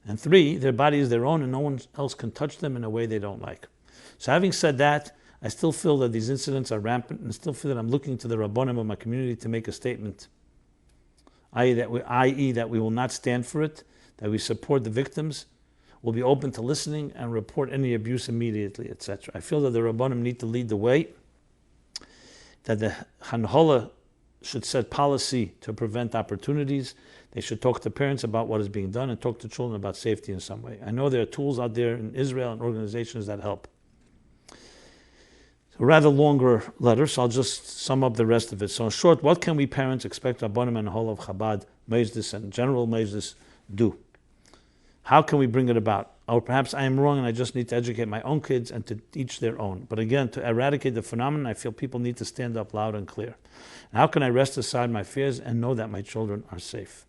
[SPEAKER 1] And 3, their body is their own and no one else can touch them in a way they don't like. So having said that, I still feel that these incidents are rampant and still feel that I'm looking to the Rabbanim of my community to make a statement, i.e. that we will not stand for it, that we support the victims, will be open to listening and report any abuse immediately, etc. I feel that the Rabbanim need to lead the way, that the Hanhola should set policy to prevent opportunities. They should talk to parents about what is being done and talk to children about safety in some way. I know there are tools out there in Israel and organizations that help. A rather longer letter, so I'll just sum up the rest of it. So in short, what can we parents expect Rabbanim and the whole of Chabad, Meisdis, and general Meisdis do? How can we bring it about? Or perhaps I am wrong and I just need to educate my own kids and to teach their own. But again, to eradicate the phenomenon, I feel people need to stand up loud and clear. And how can I rest aside my fears and know that my children are safe?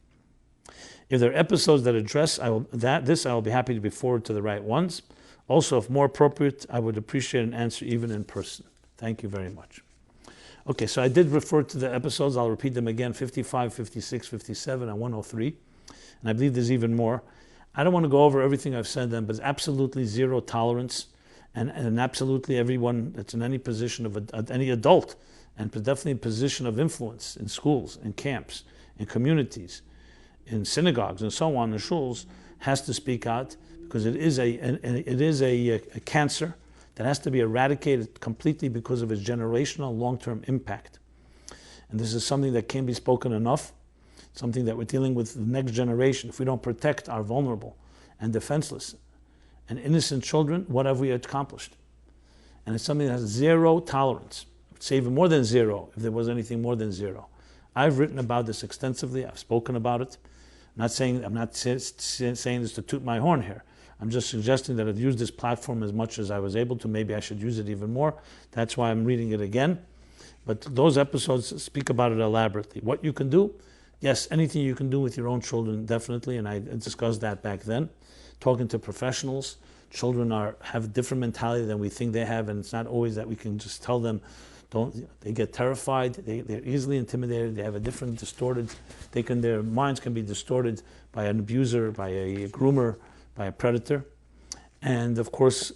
[SPEAKER 1] If there are episodes that address I will be happy to be forwarded to the right ones. Also, if more appropriate, I would appreciate an answer even in person. Thank you very much. Okay, so I did refer to the episodes. I'll repeat them again, 55, 56, 57, and 103. And I believe there's even more. I don't want to go over everything I've said then, but absolutely zero tolerance and absolutely everyone that's in any position of any adult and definitely a position of influence in schools, in camps, in communities, in synagogues and so on, in shuls, has to speak out because it is a cancer that has to be eradicated completely because of its generational long-term impact. And this is something that can't be spoken enough, something that we're dealing with the next generation. If we don't protect our vulnerable and defenseless and innocent children, what have we accomplished? And it's something that has zero tolerance. I would say even more than zero, if there was anything more than zero. I've written about this extensively. I've spoken about it. I'm not saying this to toot my horn here. I'm just suggesting that I've used this platform as much as I was able to. Maybe I should use it even more. That's why I'm reading it again. But those episodes speak about it elaborately. What you can do, yes, anything you can do with your own children, definitely, and I discussed that back then. Talking to professionals, children have a different mentality than we think they have, and it's not always that we can just tell them, they get terrified, they're easily intimidated, they have a different distorted, their minds can be distorted by an abuser, by a groomer, by a predator. And of course,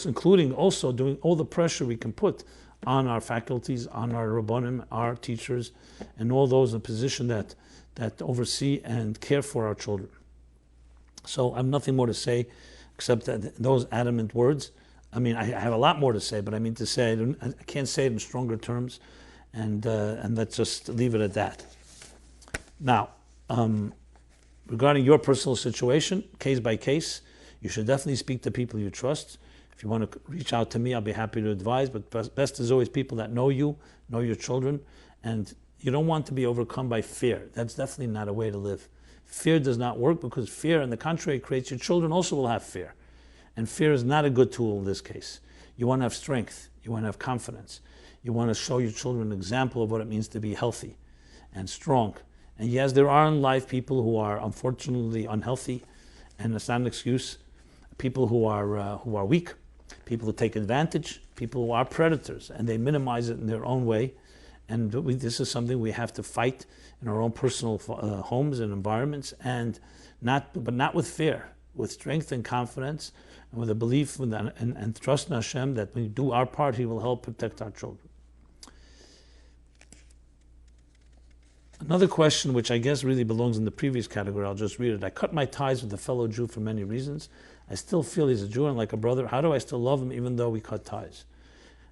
[SPEAKER 1] including also doing all the pressure we can put on our faculties, on our rabbanim, our teachers, and all those in a position that oversee and care for our children. So I have nothing more to say except that those adamant words. I mean, I have a lot more to say, but I mean to say I can't say it in stronger terms, and let's just leave it at that. Now, regarding your personal situation, case by case, you should definitely speak to people you trust. If you want to reach out to me, I'll be happy to advise, but best is always people that know you, know your children, and you don't want to be overcome by fear. That's definitely not a way to live. Fear does not work because fear, on the contrary, creates your children also will have fear. And fear is not a good tool in this case. You want to have strength. You want to have confidence. You want to show your children an example of what it means to be healthy and strong. And yes, there are in life people who are unfortunately unhealthy, and it's not an excuse. People who are weak, people who take advantage, people who are predators, and they minimize it in their own way. And this is something we have to fight in our own personal homes and environments, but not with fear, with strength and confidence, and with a belief and trust in Hashem that when we do our part, He will help protect our children. Another question, which I guess really belongs in the previous category, I'll just read it. I cut my ties with a fellow Jew for many reasons. I still feel he's a Jew and like a brother. How do I still love him even though we cut ties?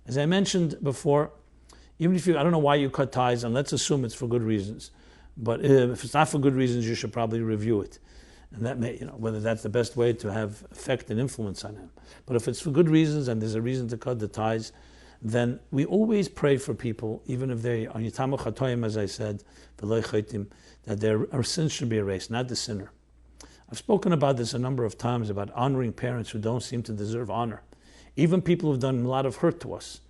[SPEAKER 1] As I mentioned before, even if I don't know why you cut ties, and let's assume it's for good reasons. But if it's not for good reasons, you should probably review it. And that may, whether that's the best way to have effect and influence on him. But if it's for good reasons and there's a reason to cut the ties, then we always pray for people, even if they are yitamu chatoim, as I said, that their sins should be erased, not the sinner. I've spoken about this a number of times, about honoring parents who don't seem to deserve honor. Even people who've done a lot of hurt to us.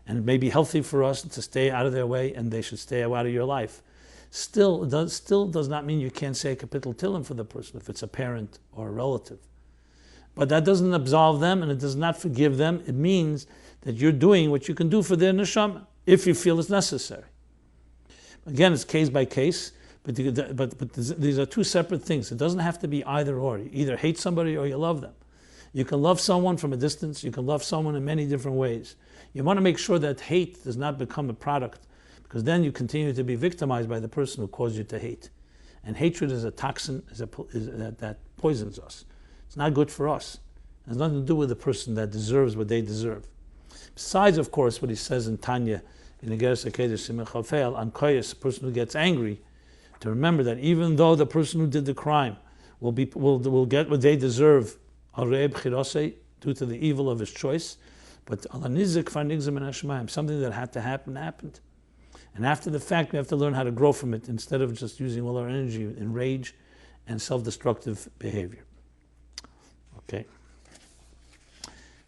[SPEAKER 1] And it may be healthy for us to stay out of their way, and they should stay out of your life. Still does not mean you can't say a kapitel tilim for the person if it's a parent or a relative. But that doesn't absolve them, and it does not forgive them. It means that you're doing what you can do for their neshama if you feel it's necessary. Again, it's case by case, but these are two separate things. It doesn't have to be either or. You either hate somebody or you love them. You can love someone from a distance. You can love someone in many different ways. You want to make sure that hate does not become a product, because then you continue to be victimized by the person who caused you to hate. And hatred is a toxin that poisons us. It's not good for us. It has nothing to do with the person that deserves what they deserve. Besides, of course, what he says in Tanya, in the Geras HaKedesh Simcha Chafeil, on Koyes, a person who gets angry, to remember that even though the person who did the crime will get what they deserve, al re'eh b'chirosei, due to the evil of his choice, But something that had to happen, happened. And after the fact, we have to learn how to grow from it instead of just using all our energy in rage and self-destructive behavior. Okay.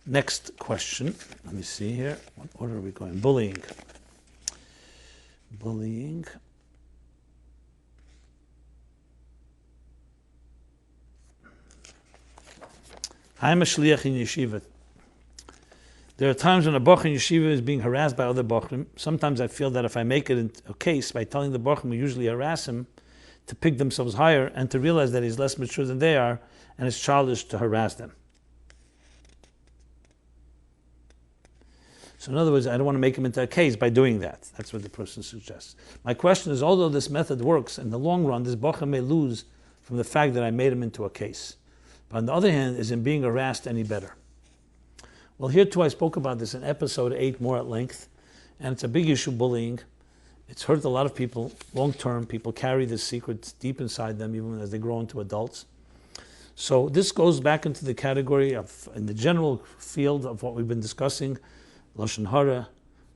[SPEAKER 1] Next question. Let me see here. What order are we going? Bullying. I'm a shliach in yeshiva. There are times when a boch in yeshiva is being harassed by other bochrim. Sometimes I feel that if I make it a case by telling the bochrim who usually harass him to pick themselves higher and to realize that he's less mature than they are, and it's childish to harass them. So in other words, I don't want to make him into a case by doing that. That's what the person suggests. My question is, although this method works, in the long run, this bochrim may lose from the fact that I made him into a case. But on the other hand, is in being harassed any better? Well, here too I spoke about this in episode 8 more at length, and it's a big issue, bullying. It's hurt a lot of people long term. People carry this secret deep inside them even as they grow into adults. So this goes back into the category of, in the general field of what we've been discussing, Lashon Hara,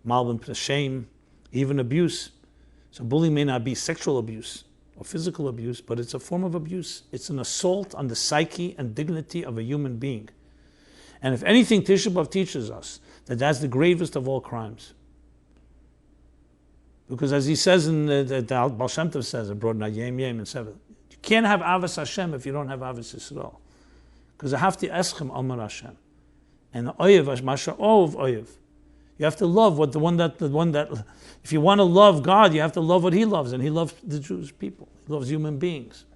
[SPEAKER 1] malbim, shame, even abuse. So bullying may not be sexual abuse or physical abuse, but it's a form of abuse. It's an assault on the psyche and dignity of a human being. And if anything, Tisha B'Av teaches us that that's the gravest of all crimes. Because as he says in the Baal Shem Tov says, abroad Yem and 7, you can't have ahavas Hashem if you don't have ahavas yisroel. Because ahavti eschem amar Hashem. And oyev masha ov oyev. You have to love the one that, if you want to love God, you have to love what He loves, and He loves the Jewish people. He loves human beings.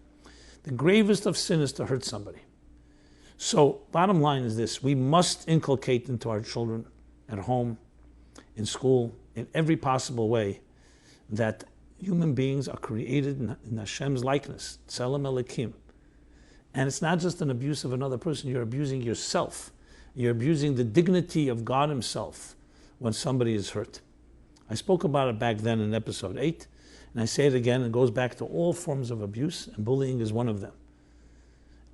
[SPEAKER 1] The gravest of sin is to hurt somebody. So, bottom line is this: we must inculcate into our children, at home, in school, in every possible way, that human beings are created in Hashem's likeness, Tselem Elokim. And it's not just an abuse of another person; you're abusing yourself. You're abusing the dignity of God Himself when somebody is hurt. I spoke about it back then in episode 8, and I say it again. It goes back to all forms of abuse, and bullying is one of them.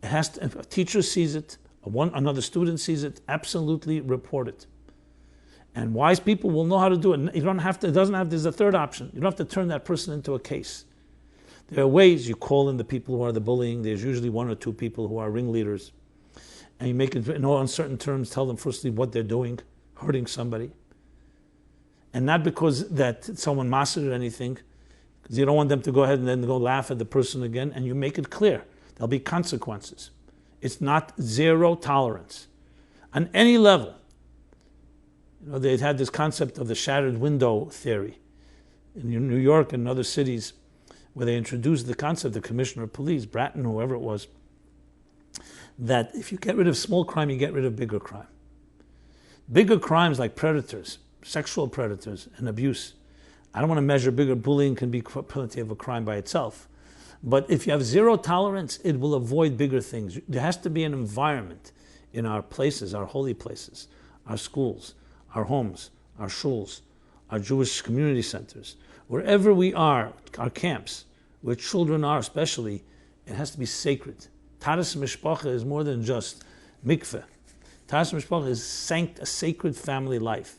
[SPEAKER 1] It has to, if a teacher sees it, another student sees it, absolutely report it. And wise people will know how to do it. You don't have to. There's a third option. You don't have to turn that person into a case. There are ways you call in the people who are the bullying. There's usually 1 or 2 people who are ringleaders, and you make it in all uncertain terms. Tell them firstly what they're doing, hurting somebody. And not because that someone mastered anything, because you don't want them to go ahead and then go laugh at the person again, and you make it clear. There'll be consequences. It's not zero tolerance. On any level. You know, they had this concept of the shattered window theory in New York and other cities, where they introduced the concept, the commissioner of police, Bratton, whoever it was, that if you get rid of small crime, you get rid of bigger crime. Bigger crimes like predators, sexual predators, and abuse. I don't want to measure bigger. Bullying can be plenty of a crime by itself. But if you have zero tolerance, it will avoid bigger things. There has to be an environment in our places, our holy places, our schools, our homes, our shuls, our Jewish community centers, wherever we are, our camps, where children are especially, it has to be sacred. Taras Mishpacha is more than just mikveh. Taras Mishpacha is a sacred family life.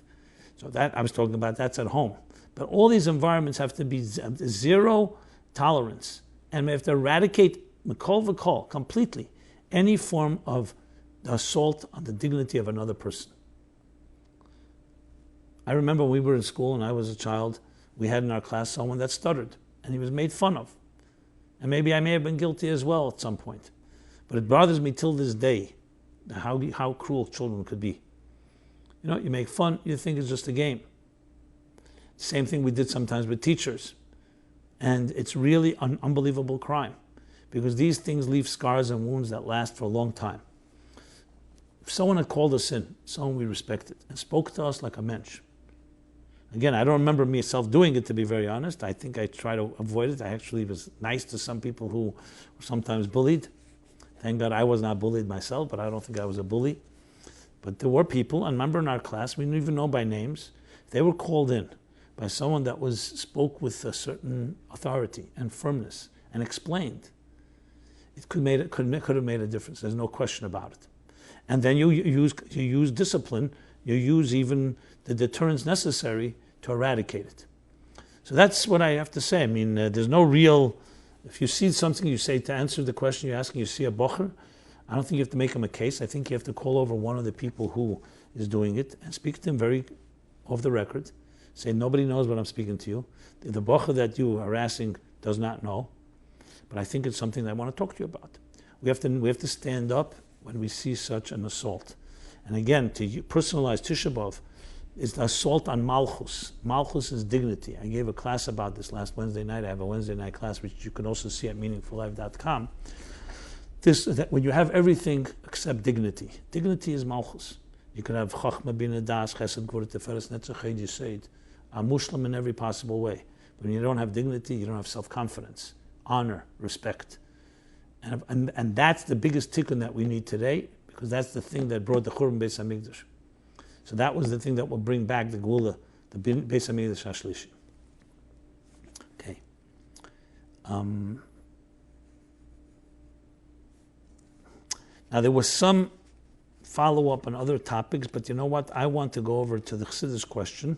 [SPEAKER 1] So that I was talking about, that's at home. But all these environments have to be zero tolerance. And we have to eradicate mikol v'kol completely any form of assault on the dignity of another person. I remember when we were in school and I was a child, we had in our class someone that stuttered, and he was made fun of. And maybe I may have been guilty as well at some point. But it bothers me till this day how cruel children could be. You know, you make fun, you think it's just a game. Same thing we did sometimes with teachers. And it's really an unbelievable crime, because these things leave scars and wounds that last for a long time. If someone had called us in, someone we respected, and spoke to us like a mensch. Again, I don't remember myself doing it, to be very honest. I think I try to avoid it. I actually was nice to some people who were sometimes bullied. Thank God I was not bullied myself, but I don't think I was a bully. But there were people, and remember in our class, we didn't even know by names, they were called in by someone that spoke with a certain authority and firmness and explained. It could have made a difference. There's no question about it. And then you use discipline you use even the deterrence necessary to eradicate it. So that's what I have to say. I mean, there's no real, if you see something, you say to answer the question you're asking, you see a bocher, I don't think you have to make him a case. I think you have to call over one of the people who is doing it and speak to him very off the record. Say, nobody knows what I'm speaking to you. The bocher that you are harassing does not know, but I think it's something that I want to talk to you about. We have to stand up when we see such an assault. And again, to personalize Tisha B'Av is the assault on Malchus. Malchus is dignity. I gave a class about this last Wednesday night. I have a Wednesday night class which you can also see at meaningfullife.com. That when you have everything except dignity. Dignity is Malchus. You can have Chachma Bina Das, Chesed Gvura Teferes Netzach Heid Yisod, a Muslim in every possible way. But when you don't have dignity, you don't have self-confidence, honor, respect. And that's the biggest tikkun that we need today, because that's the thing that brought the Churban Beis HaMikdash. So that was the thing that will bring back the Geula, the Beis HaMikdash HaShlishi. Okay. Now there was some follow-up on other topics, but you know what? I want to go over to the Chassidus Question.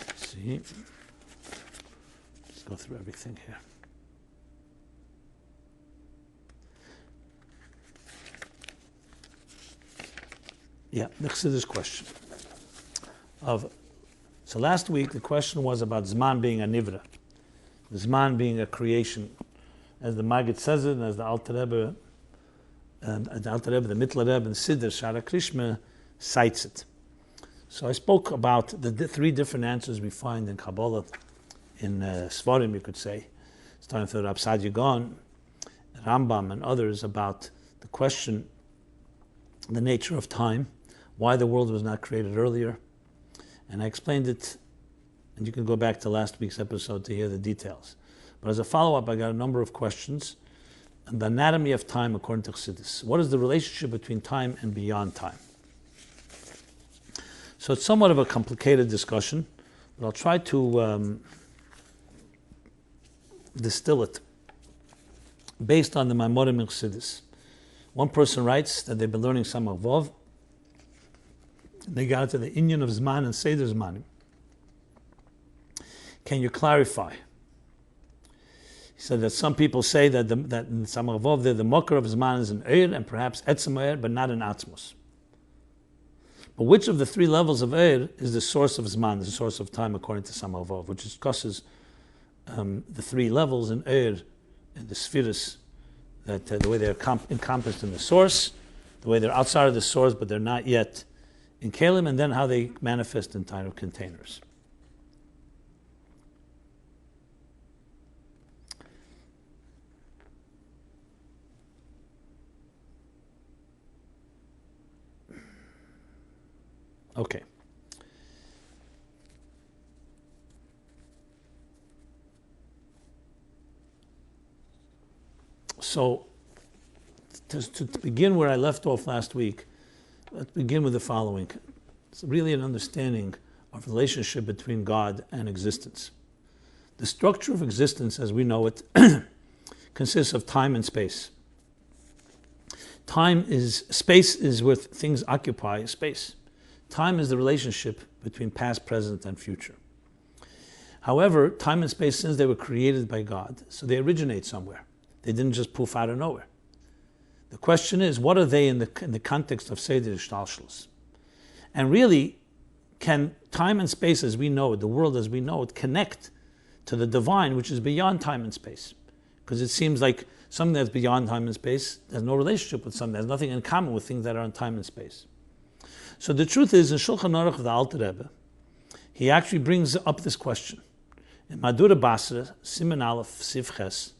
[SPEAKER 1] Let's see. Let's go through everything here. Yeah, the Chassidus Question. So last week the question was about Zman being a nivra, the Zman being a creation, as the Maggid says it, and as the Alter Rebbe, the Mittler Rebbe, and Siddur Shara Krishma cites it. So I spoke about the three different answers we find in Kabbalah, in Svarim, you could say, starting with Rab Sadia Gaon, Rambam, and others, about the question, the nature of time, why the world was not created earlier. And I explained it, and you can go back to last week's episode to hear the details. But as a follow-up, I got a number of questions. And the anatomy of time according to Chassidus. What is the relationship between time and beyond time? So it's somewhat of a complicated discussion, but I'll try to distill it based on the Maimorim in Chassidus. One person writes that they've been learning some Vov. They got into the inyan of Zman and Seder Zmanim. Can you clarify? He said that some people say that in Samach Vov the mocker of Zman is an Eir and perhaps Etzem Eir, but not an Atzmos. But which of the three levels of Eir is the source of Zman, the source of time according to Samach Vov, which discusses the three levels in Eir and the Spheres, that the way they're encompassed in the source, the way they're outside of the source but they're not yet in Kalim, and then how they manifest in time of containers. Okay. So, to begin where I left off last week, let's begin with the following. It's really an understanding of the relationship between God and existence. The structure of existence, as we know it, consists of time and space. Space is where things occupy space. Time is the relationship between past, present, and future. However, time and space, since they were created by God, so they originate somewhere. They didn't just poof out of nowhere. The question is, what are they in the context of Seder Shtalshlus? And really, can time and space as we know it, the world as we know it, connect to the divine, which is beyond time and space? Because it seems like something that's beyond time and space has no relationship with something, has nothing in common with things that are in time and space. So the truth is, in Shulchan Aruch of the Alter Rebbe, he actually brings up this question. In Madura Basra, Siman Aleph, Siv Ches,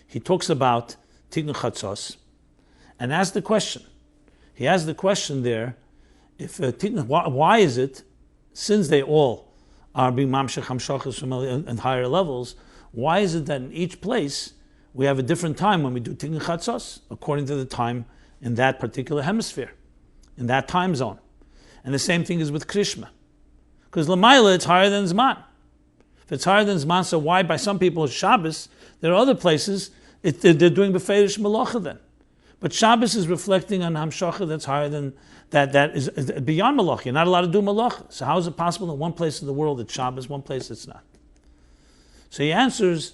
[SPEAKER 1] he talks about Tikkun Chatzos, and asks the question. He has the question there, why is it, since they all are being mamshech hamshachas from and higher levels, why is it that in each place we have a different time when we do Tikkun Chatzos, according to the time in that particular hemisphere, in that time zone? And the same thing is with Krishma. Because Lamaila, it's higher than Zman. If it's higher than Zman, so why by some people it's Shabbos? There are other places they're doing Beferish Malacha then. But Shabbos is reflecting on Hamshacha that's higher than that is beyond malach. You're not allowed to do malach. So how is it possible in one place of the world it's Shabbos, one place it's not? So he answers,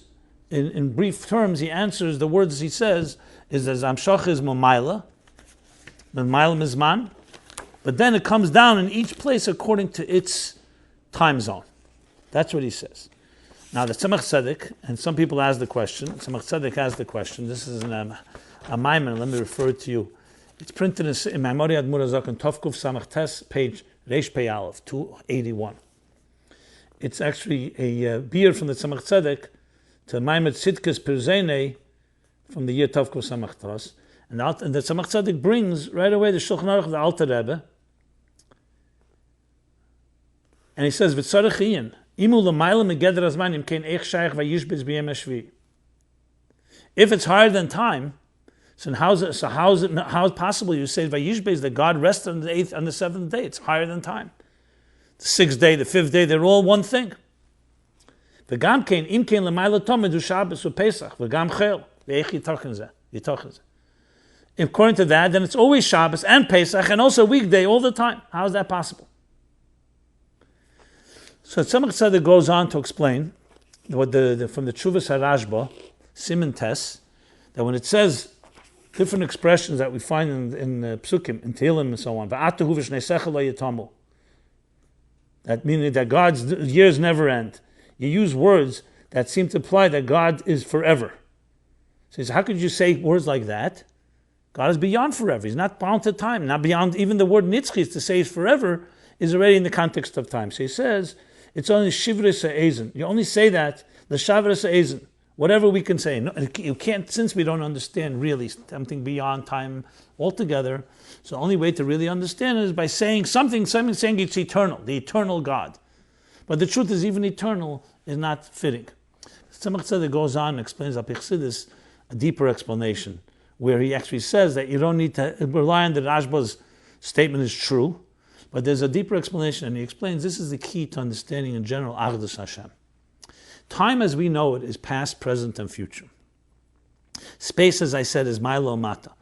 [SPEAKER 1] in brief terms, he answers, the words he says is that Zamshach is Mamayla, Mamayla Mizman, but then it comes down in each place according to its time zone. That's what he says. Now the Tzemach Tzedek, and some people ask the question, Tzemach Tzedek asked the question, this is a Maimon, let me refer it to you. It's printed in Maimori Admur Azak in Tovkuf Samach Tes, page Reish Pei Aleph, 281. It's actually a beer from the Tzemach Tzedek to Maimed Sidkes Perzene from the year Tovkuf Samach Tes. And the Tzemach Tzedek brings right away the Shulchan Aruch of the Alter Rebbe, and he says, V'tzarech iyin, imu l'mayla megeder azman im kein eich shayach vayishbez b'yem hashvi. If it's higher than time, so how is it possible you say vayishbez that God rested on the 8th, on the 7th day? It's higher than time. The 6th day, the 5th day, they're all one thing. V'gam kein im kein l'mayla tomed u Shabbos u Pesach v'gam chel v'eich yitochen zeh. According to that, then it's always Shabbos and Pesach and also weekday all the time. How is that possible? So Tzemach Tzedek goes on to explain what from the Tshuvas HaRashba, Siman Tes, that when it says different expressions that we find in Psukim, in Tehillim and so on, V'atahu v'shneisecha lo yitamu, that meaning that God's years never end. You use words that seem to imply that God is forever. So he says, how could you say words like that? God is beyond forever. He's not bound to time, not beyond even the word nidche to say he's forever is already in the context of time. So he says, it's only shivris ha'ezen. You only say that, the shavris ha'ezen, whatever we can say. No, you can't, since we don't understand really something beyond time altogether, so the only way to really understand it is by saying something saying it's eternal, the eternal God. But the truth is even eternal is not fitting. Tzemach Tzedek goes on and explains Chassidus a deeper explanation, where he actually says that you don't need to rely on the Rashba's statement is true, but there's a deeper explanation, and he explains this is the key to understanding in general Achdus Hashem. Time as we know it is past, present, and future. Space, as I said, is Milo Mata.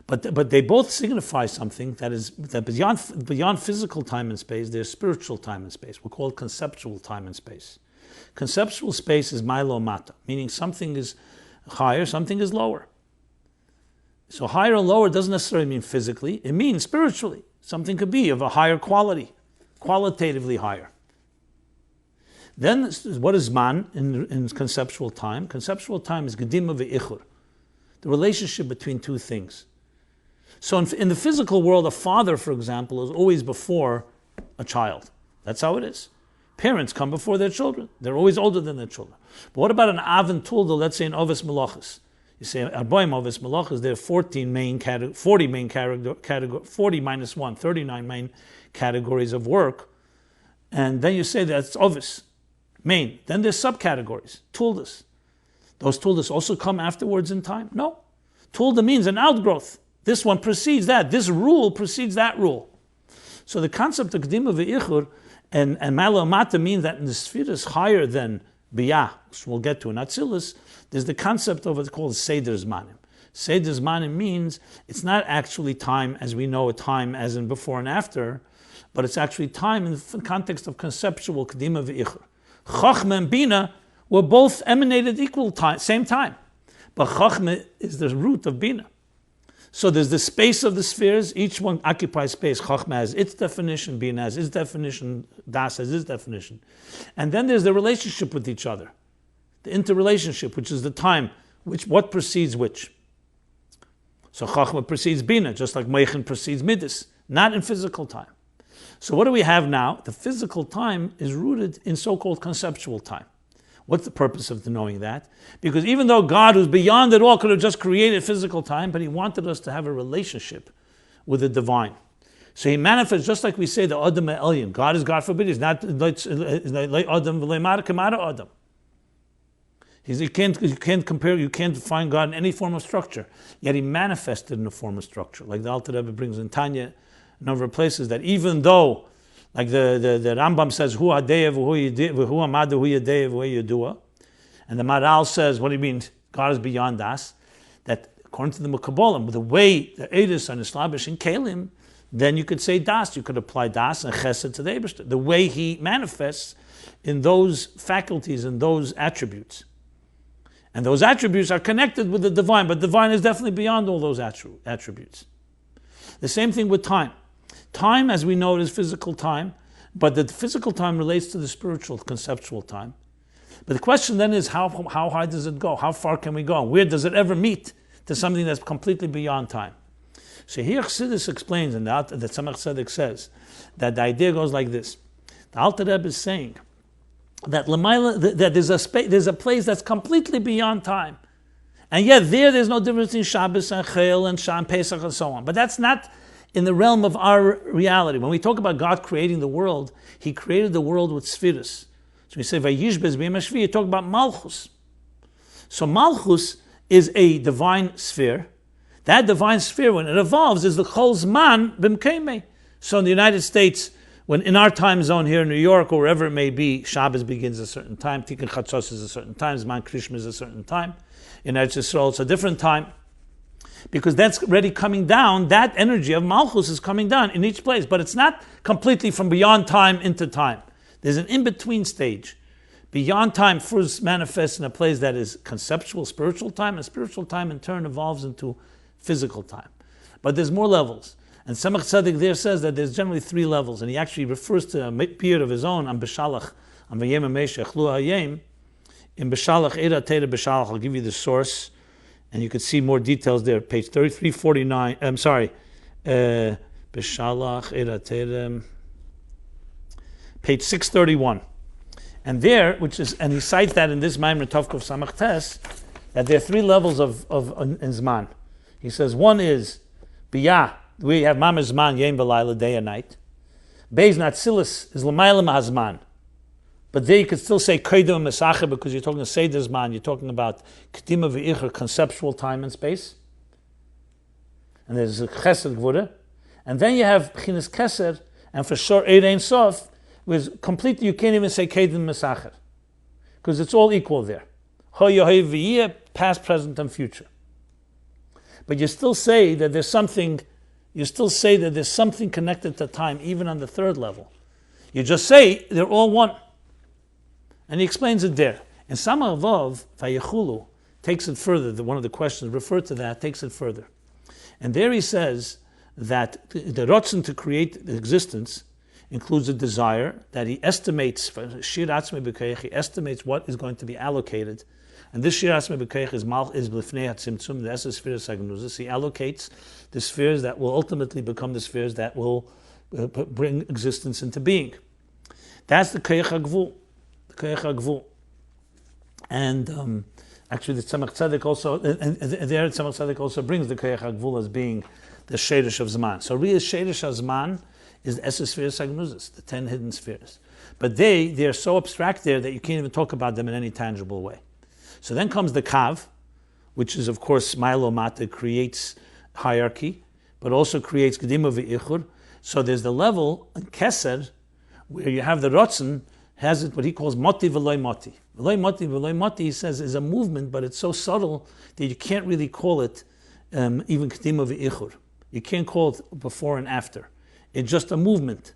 [SPEAKER 1] But they both signify something that beyond physical time and space, there's spiritual time and space. We call it conceptual time and space. Conceptual space is Milo Mata, meaning something is higher, something is lower. So higher or lower doesn't necessarily mean physically, it means spiritually. Something could be of a higher quality, qualitatively higher. Then, what is man in conceptual time? Conceptual time is gedima ve'ichur, the relationship between two things. So in the physical world, a father, for example, is always before a child. That's how it is. Parents come before their children. They're always older than their children. But what about an av and tulda, let's say an ovis malachas? You say, Arboim ovis malachas, there are 40 main categories, 40 minus 1, 39 main categories of work. And then you say that's ovis, main. Then there's subcategories, tuldas. Those tuldas also come afterwards in time? No. Tulda means an outgrowth. This one precedes that. This rule precedes that rule. So the concept of Kedima ve'ichur and Ma'ala Mata means that in the sphere is higher than Biyah, which we'll get to in Atzilus. There's the concept of what's called Seder Zmanim. Seder Zmanim means it's not actually time as we know a time as in before and after, but it's actually time in the context of conceptual Kedima ve'ichur. Chachma and Bina were both emanated equal time, same time. But Chachma is the root of Bina. So there's the space of the spheres, each one occupies space. Chachma has its definition, Bina has its definition, Das has its definition. And then there's the relationship with each other, the interrelationship, which is the time, what precedes which. So Chachma precedes Bina, just like Meichen precedes Midas, not in physical time. So what do we have now? The physical time is rooted in so-called conceptual time. What's the purpose of knowing that? Because even though God, who's beyond it all, could have just created physical time, but he wanted us to have a relationship with the divine. So he manifests, just like we say, the Adam Elyon. God is, God forbid, he's not Adam v'leimara Adam. You can't compare, you can't define God in any form of structure. Yet he manifested in a form of structure. Like the Alter Rebbe brings in Tanya, a number of places, that even though, like the Rambam says, Hu hadeyev, Hu amadu, Hu yadeyev, Hu yadua. And the Maral says, what do you mean, God is beyond us? That according to the Mekabolim, the way the Eidos are Nislabish in Kalim, then you could say das. You could apply das and chesed to the Eibishter, the way he manifests in those faculties and those attributes. And those attributes are connected with the divine, but the divine is definitely beyond all those attributes. The same thing with time. Time, as we know, is physical time, but the physical time relates to the spiritual, conceptual time. But the question then is, how high does it go? How far can we go? Where does it ever meet to something that's completely beyond time? So here Chassidus explains, and the Tzemach Tzedek says, that the idea goes like this. The Alter Rebbe is saying that there's a place that's completely beyond time. And yet there's no difference between Shabbos and Chayil and Sham Pesach and so on. But that's not in the realm of our reality. When we talk about God creating the world, He created the world with spheres. So we say, Vayishbez b'yom hashvi, you talk about Malchus. So Malchus is a divine sphere. That divine sphere, when it evolves, is the Chol Zman b'mkeimei. So in the United States, when in our time zone here in New York or wherever it may be, Shabbos begins a certain time, Tikkun Chatzos is a certain time, Zman Krishma is a certain time. In yisroel, it's a different time. Because that's already coming down, that energy of Malchus is coming down in each place. But it's not completely from beyond time into time. There's an in-between stage. Beyond time first manifests in a place that is conceptual, spiritual time, and spiritual time in turn evolves into physical time. But there's more levels. And Tzemach Tzedek there says that there's generally 3 levels, and he actually refers to a period of his own, on Beshalach, on Vayem HaMeshech, Lu Hayem, in Beshalach, Eira Teira Beshalach. I'll give you the source, and you can see more details there, page 3349, Beshalach, Eira Teira, page 631. And there, and he cites that in this Maimer Tovkov Samach Tes, that there are 3 levels of in Zman. He says one is Biyah, we have Mama's Zman, Yem V'Layla, day and night. Beis Natzilis is L'mayla Mahazman. But there you could still say Kodim Mesacher because you're talking Seder Zman, you're talking about Kedima V'Icher, conceptual time and space. And there's a Chesed Gvura. And then you have B'chinas Keser, and for sure Eid Ein Sof, with completely, you can't even say Kedim Mesacher. Because it's all equal there. Ho Yohev V'Yeh, past, present, and future. But you still say that there's something connected to time, even on the 3rd level. You just say they're all one. And he explains it there. And Samar Vav, Vayechulu, takes it further. One of the questions referred to that takes it further. And there he says that the Ratzon to create the existence includes a desire that he estimates, Shir Atzmei B'Keich, he estimates what is going to be allocated. And this Shir Atzmei B'Keich is B'lifnei HaTzimtzum, the Esser Spheres Sagnuzis. He allocates the spheres that will ultimately become the spheres that will bring existence into being. That's the Keich HaGvul. And actually the Tzemach Tzedek also, and there Tzemach Tzedek also brings the Keich HaGvul as being the Sherish of Zman. So really Sherish of Zman is the Esser Spheres Sagnuzis, the 10 hidden spheres. But they're so abstract there that you can't even talk about them in any tangible way. So then comes the Kav, which is of course Milo Mata, creates hierarchy, but also creates Kedima V'ichur. So there's the level in Keser where you have the Ratzon has it what he calls Moti V'loi Moti. V'loi Moti, he says, is a movement, but it's so subtle that you can't really call it even Kedima V'ichur. You can't call it before and after. It's just a movement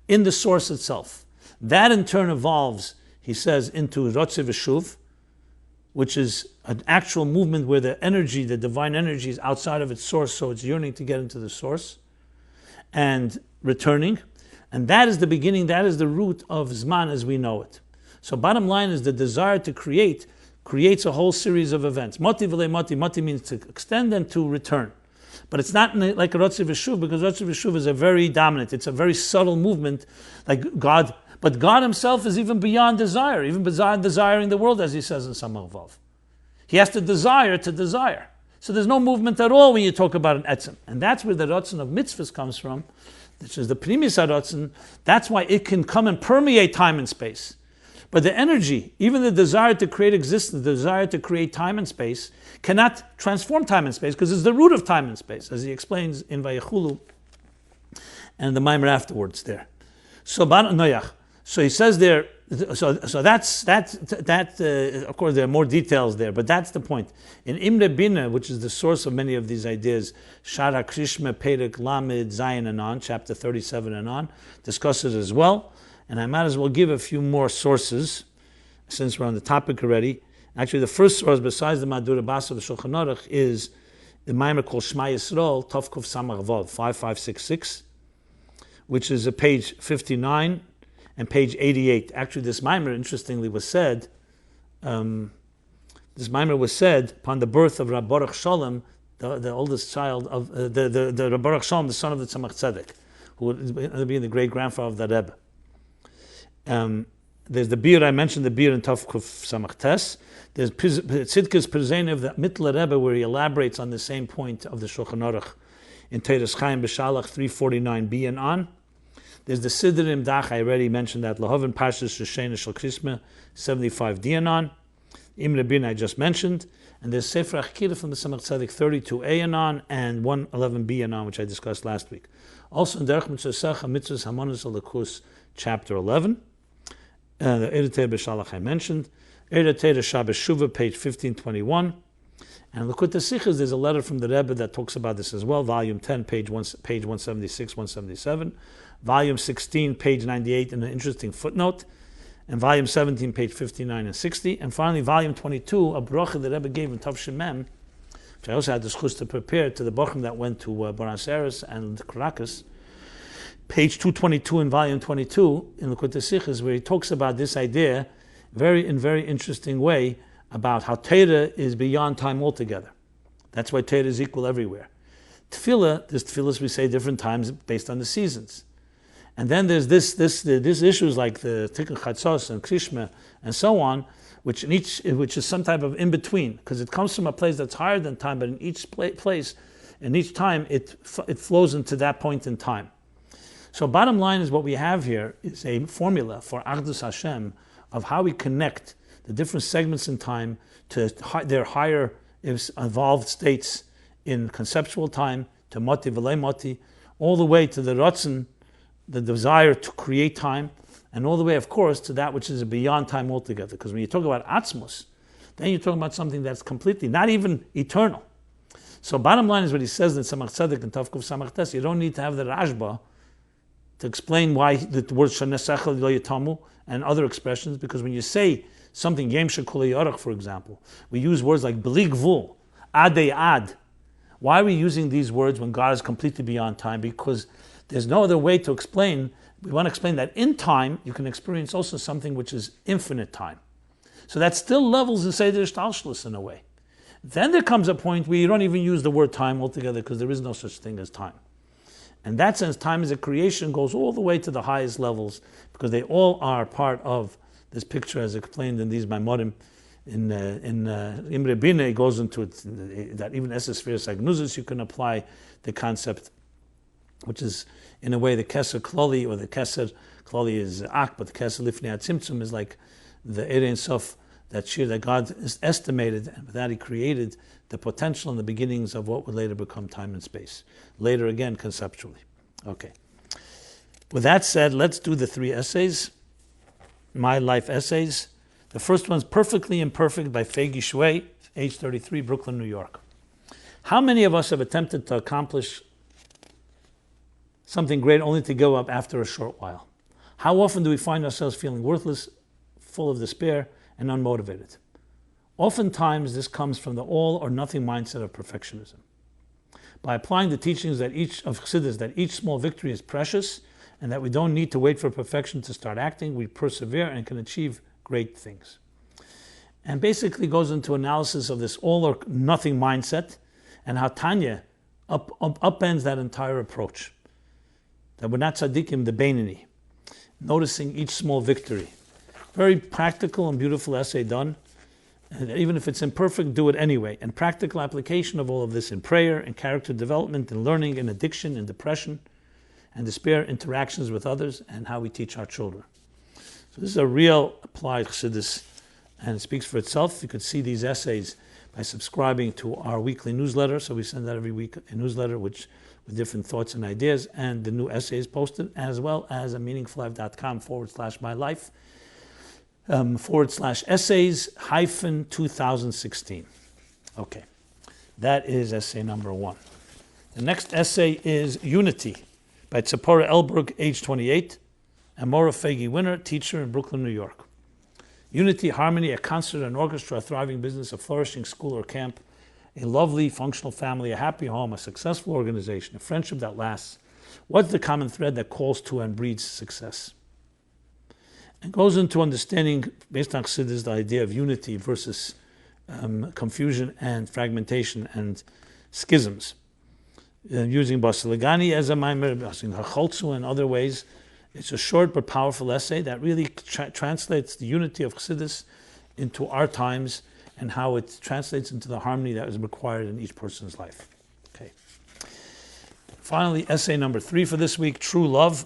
[SPEAKER 1] in the source itself. That in turn evolves, he says, into Rotze V'shuv, which is an actual movement where the energy, the divine energy, is outside of its source, so it's yearning to get into the source, and returning. And that is the beginning, that is the root of Zman as we know it. So bottom line is the desire to create creates a whole series of events. Moti v'lei moti, moti means to extend and to return. But it's not like a Rotze V'shuv, because Rotze V'shuv is a very dominant, it's a very subtle movement, like God. But God himself is even beyond desire, even beyond desiring the world, as he says in Samar Vav. He has to desire to desire. So there's no movement at all when you talk about an etzem. And that's where the Ratzon of mitzvahs comes from, which is the Pnimis HaRatzon. That's why it can come and permeate time and space. But the energy, even the desire to create existence, the desire to create time and space, cannot transform time and space because it's the root of time and space, as he explains in Vayechulu and the Maimer afterwards there. So he says there So that. Of course, there are more details there, but that's the point. In Imre Bina, which is the source of many of these ideas, Shara Krishma Perek Lamed Zayin and on, chapter 37 and on, discusses it as well. And I might as well give a few more sources, since we're on the topic already. Actually, the first source, besides the Madura Basa of Shulchan Aruch, is the Maimer called Shema Yisroel, Tovkuf Samach Vav, 5566, which is at page 59 and page 88. Actually, this Maimer, interestingly, was said, upon the birth of Rabbi Baruch Shalom, the oldest child of, the Rabbi Baruch Shalom, the son of the Tzemach Tzedek, who would be the great-grandfather of the Rebbe. There's the beer, I mentioned the beer in Tovkuf Samach Tes. There's Tzidkas Perzenev, the Mittler Rebbe, where he elaborates on the same point of the Shulchan Aruch in Teres Chaim B'Shalach 349b and on. There's the Sidrim Dach, I already mentioned that, Lahavin Pashas Shoshena Shal Krisma 75d and on. Imre Bin I just mentioned. And there's Sefer Achkira from the Tzemach Tzedek 32a and on, and 111b and on, which I discussed last week. Also in Derech Mitzvah Mitzvahs Hamonos Alakus, chapter 11. The Eretei B'Shalach I mentioned. Eretei Shabbos Shuvah, page 1521. And look at the Sichas, there's a letter from the Rebbe that talks about this as well, volume 10, page 176, 177. Volume 16, page 98, in an interesting footnote. And volume 17, page 59 and 60. And finally, volume 22, a bracha the Rebbe gave in Tav Shemem, which I also had the schus to prepare to the Bochum that went to Buenos Aires and Caracas. Page 222 in volume 22 in Likutei Sichos, where he talks about this idea in very interesting way about how Torah is beyond time altogether. That's why Torah is equal everywhere. Tefillah, there's tefillahs we say different times based on the seasons. And then there's this issues like the Tikkun Chatzos and Krishma and so on, which is some type of in-between, because it comes from a place that's higher than time, but in each place, in each time, it flows into that point in time. So bottom line is what we have here is a formula for Achdus Hashem of how we connect the different segments in time to their higher evolved states in conceptual time, to Moti V'lei Moti, all the way to the Ratzon, the desire to create time, and all the way, of course, to that which is beyond time altogether. Because when you talk about Atzmos, then you're talking about something that's completely, not even eternal. So bottom line is what he says in Tzemach Tzedek and Tovkuf Samach Tes. You don't need to have the Rashba to explain why the word Shanesachel Lo Yitamu and other expressions, because when you say something, Yem Shekol Yarach, for example, we use words like Bli Gvul, Adei Ad. Why are we using these words when God is completely beyond time? Because there's no other way to explain. We want to explain that in time, you can experience also something which is infinite time. So that still levels in Seder Shtalshlus in a way. Then there comes a point where you don't even use the word time altogether because there is no such thing as time. In that sense, time as a creation goes all the way to the highest levels because they all are part of this picture as explained in these Maimorim. In Imre Bina, it goes into it, that even Esespheres Agnuzis you can apply the concept, which is in a way the Keser Kloli, or the Keser Kloli is Ak, but the Keser Lifnei Atzimtzum is like the Ein Sof, that sheer that God is estimated, and with that He created the potential and the beginnings of what would later become time and space. Later again, conceptually. Okay. With that said, let's do the 3 essays, MyLife essays. The first one's Perfectly Imperfect by Fegi Shway, age 33, Brooklyn, New York. How many of us have attempted to accomplish something great only to go up after a short while? How often do we find ourselves feeling worthless, full of despair, and unmotivated? Oftentimes, this comes from the all or nothing mindset of perfectionism. By applying the teachings that of Chassidus, that each small victory is precious, and that we don't need to wait for perfection to start acting, we persevere and can achieve great things. And basically goes into analysis of this all or nothing mindset, and how Tanya upends that entire approach. That we're not tzaddikim, the Beinani. Noticing each small victory. Very practical and beautiful essay done. And even if it's imperfect, do it anyway. And practical application of all of this in prayer, in character development, in learning, in addiction, in depression, and despair, interactions with others, and how we teach our children. So this is a real applied Chassidus, and it speaks for itself. You could see these essays by subscribing to our weekly newsletter. So we send out every week a newsletter with different thoughts and ideas, and the new essays posted, as well as a meaningfullife.com/MyLife. /essays hyphen 2016. Okay, that is essay number 1. The next essay is Unity by Tzipora Elberg, age 28, and Mora Fegi winner, teacher in Brooklyn, New York. Unity, harmony, a concert, an orchestra, a thriving business, a flourishing school or camp, a lovely, functional family, a happy home, a successful organization, a friendship that lasts. What's the common thread that calls to and breeds success? And goes into understanding, based on Chassidus, the idea of unity versus confusion and fragmentation and schisms. Using Basiligani as a mimer, using Hacholzu and other ways. It's a short but powerful essay that really translates the unity of Chassidus into our times and how it translates into the harmony that is required in each person's life. Okay. Finally, essay number 3 for this week, True Love.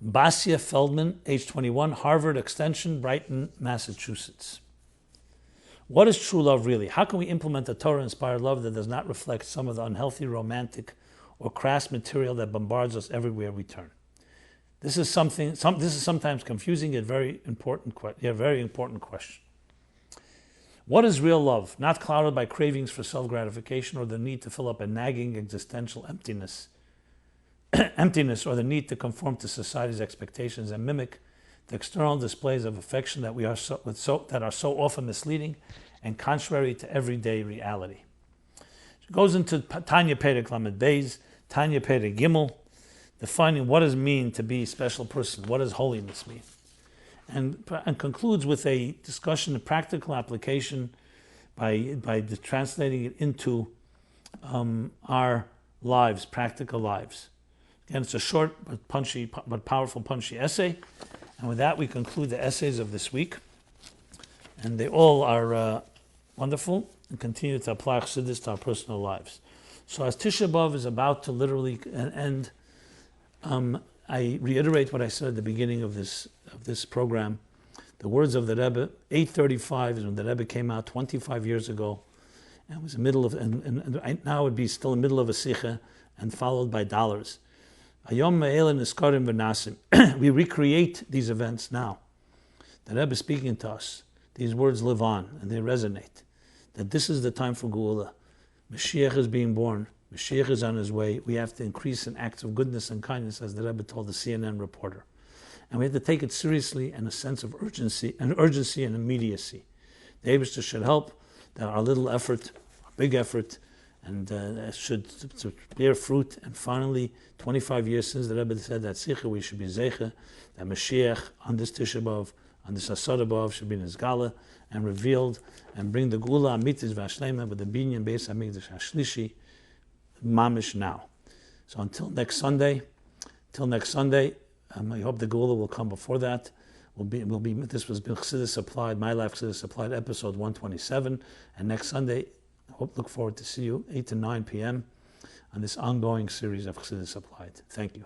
[SPEAKER 1] Basia Feldman, age 21, Harvard Extension, Brighton, Massachusetts. What is true love really? How can we implement a Torah-inspired love that does not reflect some of the unhealthy, romantic, or crass material that bombards us everywhere we turn? This is sometimes confusing yet very important question. What is real love? Not clouded by cravings for self-gratification or the need to fill up a nagging existential emptiness or the need to conform to society's expectations and mimic the external displays of affection that are so often misleading and contrary to everyday reality. It goes into Tanya Perek Lamed Beis, Tanya Perek Gimel, defining what does it mean to be a special person, what does holiness mean, and concludes with a discussion, a practical application by translating it into our lives, practical lives. Again, it's a short but punchy, but powerful, punchy essay. And with that, we conclude the essays of this week. And they all are wonderful and continue to apply Chassidus to our personal lives. So as Tisha B'Av is about to literally end, I reiterate what I said at the beginning of this program. The words of the Rebbe, 835 is when the Rebbe came out 25 years ago. And it was the middle of, and now it would be still in the middle of a sikha and followed by dollars. We recreate these events now. The Rebbe is speaking to us. These words live on and they resonate. That this is the time for Geula. Mashiach is being born. Mashiach is on his way. We have to increase in acts of goodness and kindness, as the Rebbe told the CNN reporter. And we have to take it seriously in a sense of urgency and immediacy. The Eibishter should help that our little effort, our big effort, and should to bear fruit. And finally, 25 years since the Rebbe said that Sikha, we should be Zeicha, that Mashiach on this Tisha B'Av, on this Asara B'Av, should be Nizgala and revealed and bring the Gula Amitis Vashlema with the Binyan Beis Hamikdash Hashlishi Mamish now. So until next Sunday, I hope the Gula will come before that. This was Chassidus Applied, MyLife Chassidus Applied, episode 127, and next Sunday. Look forward to see you 8 to 9 p.m. on this ongoing series of Chassidus Applied. Thank you.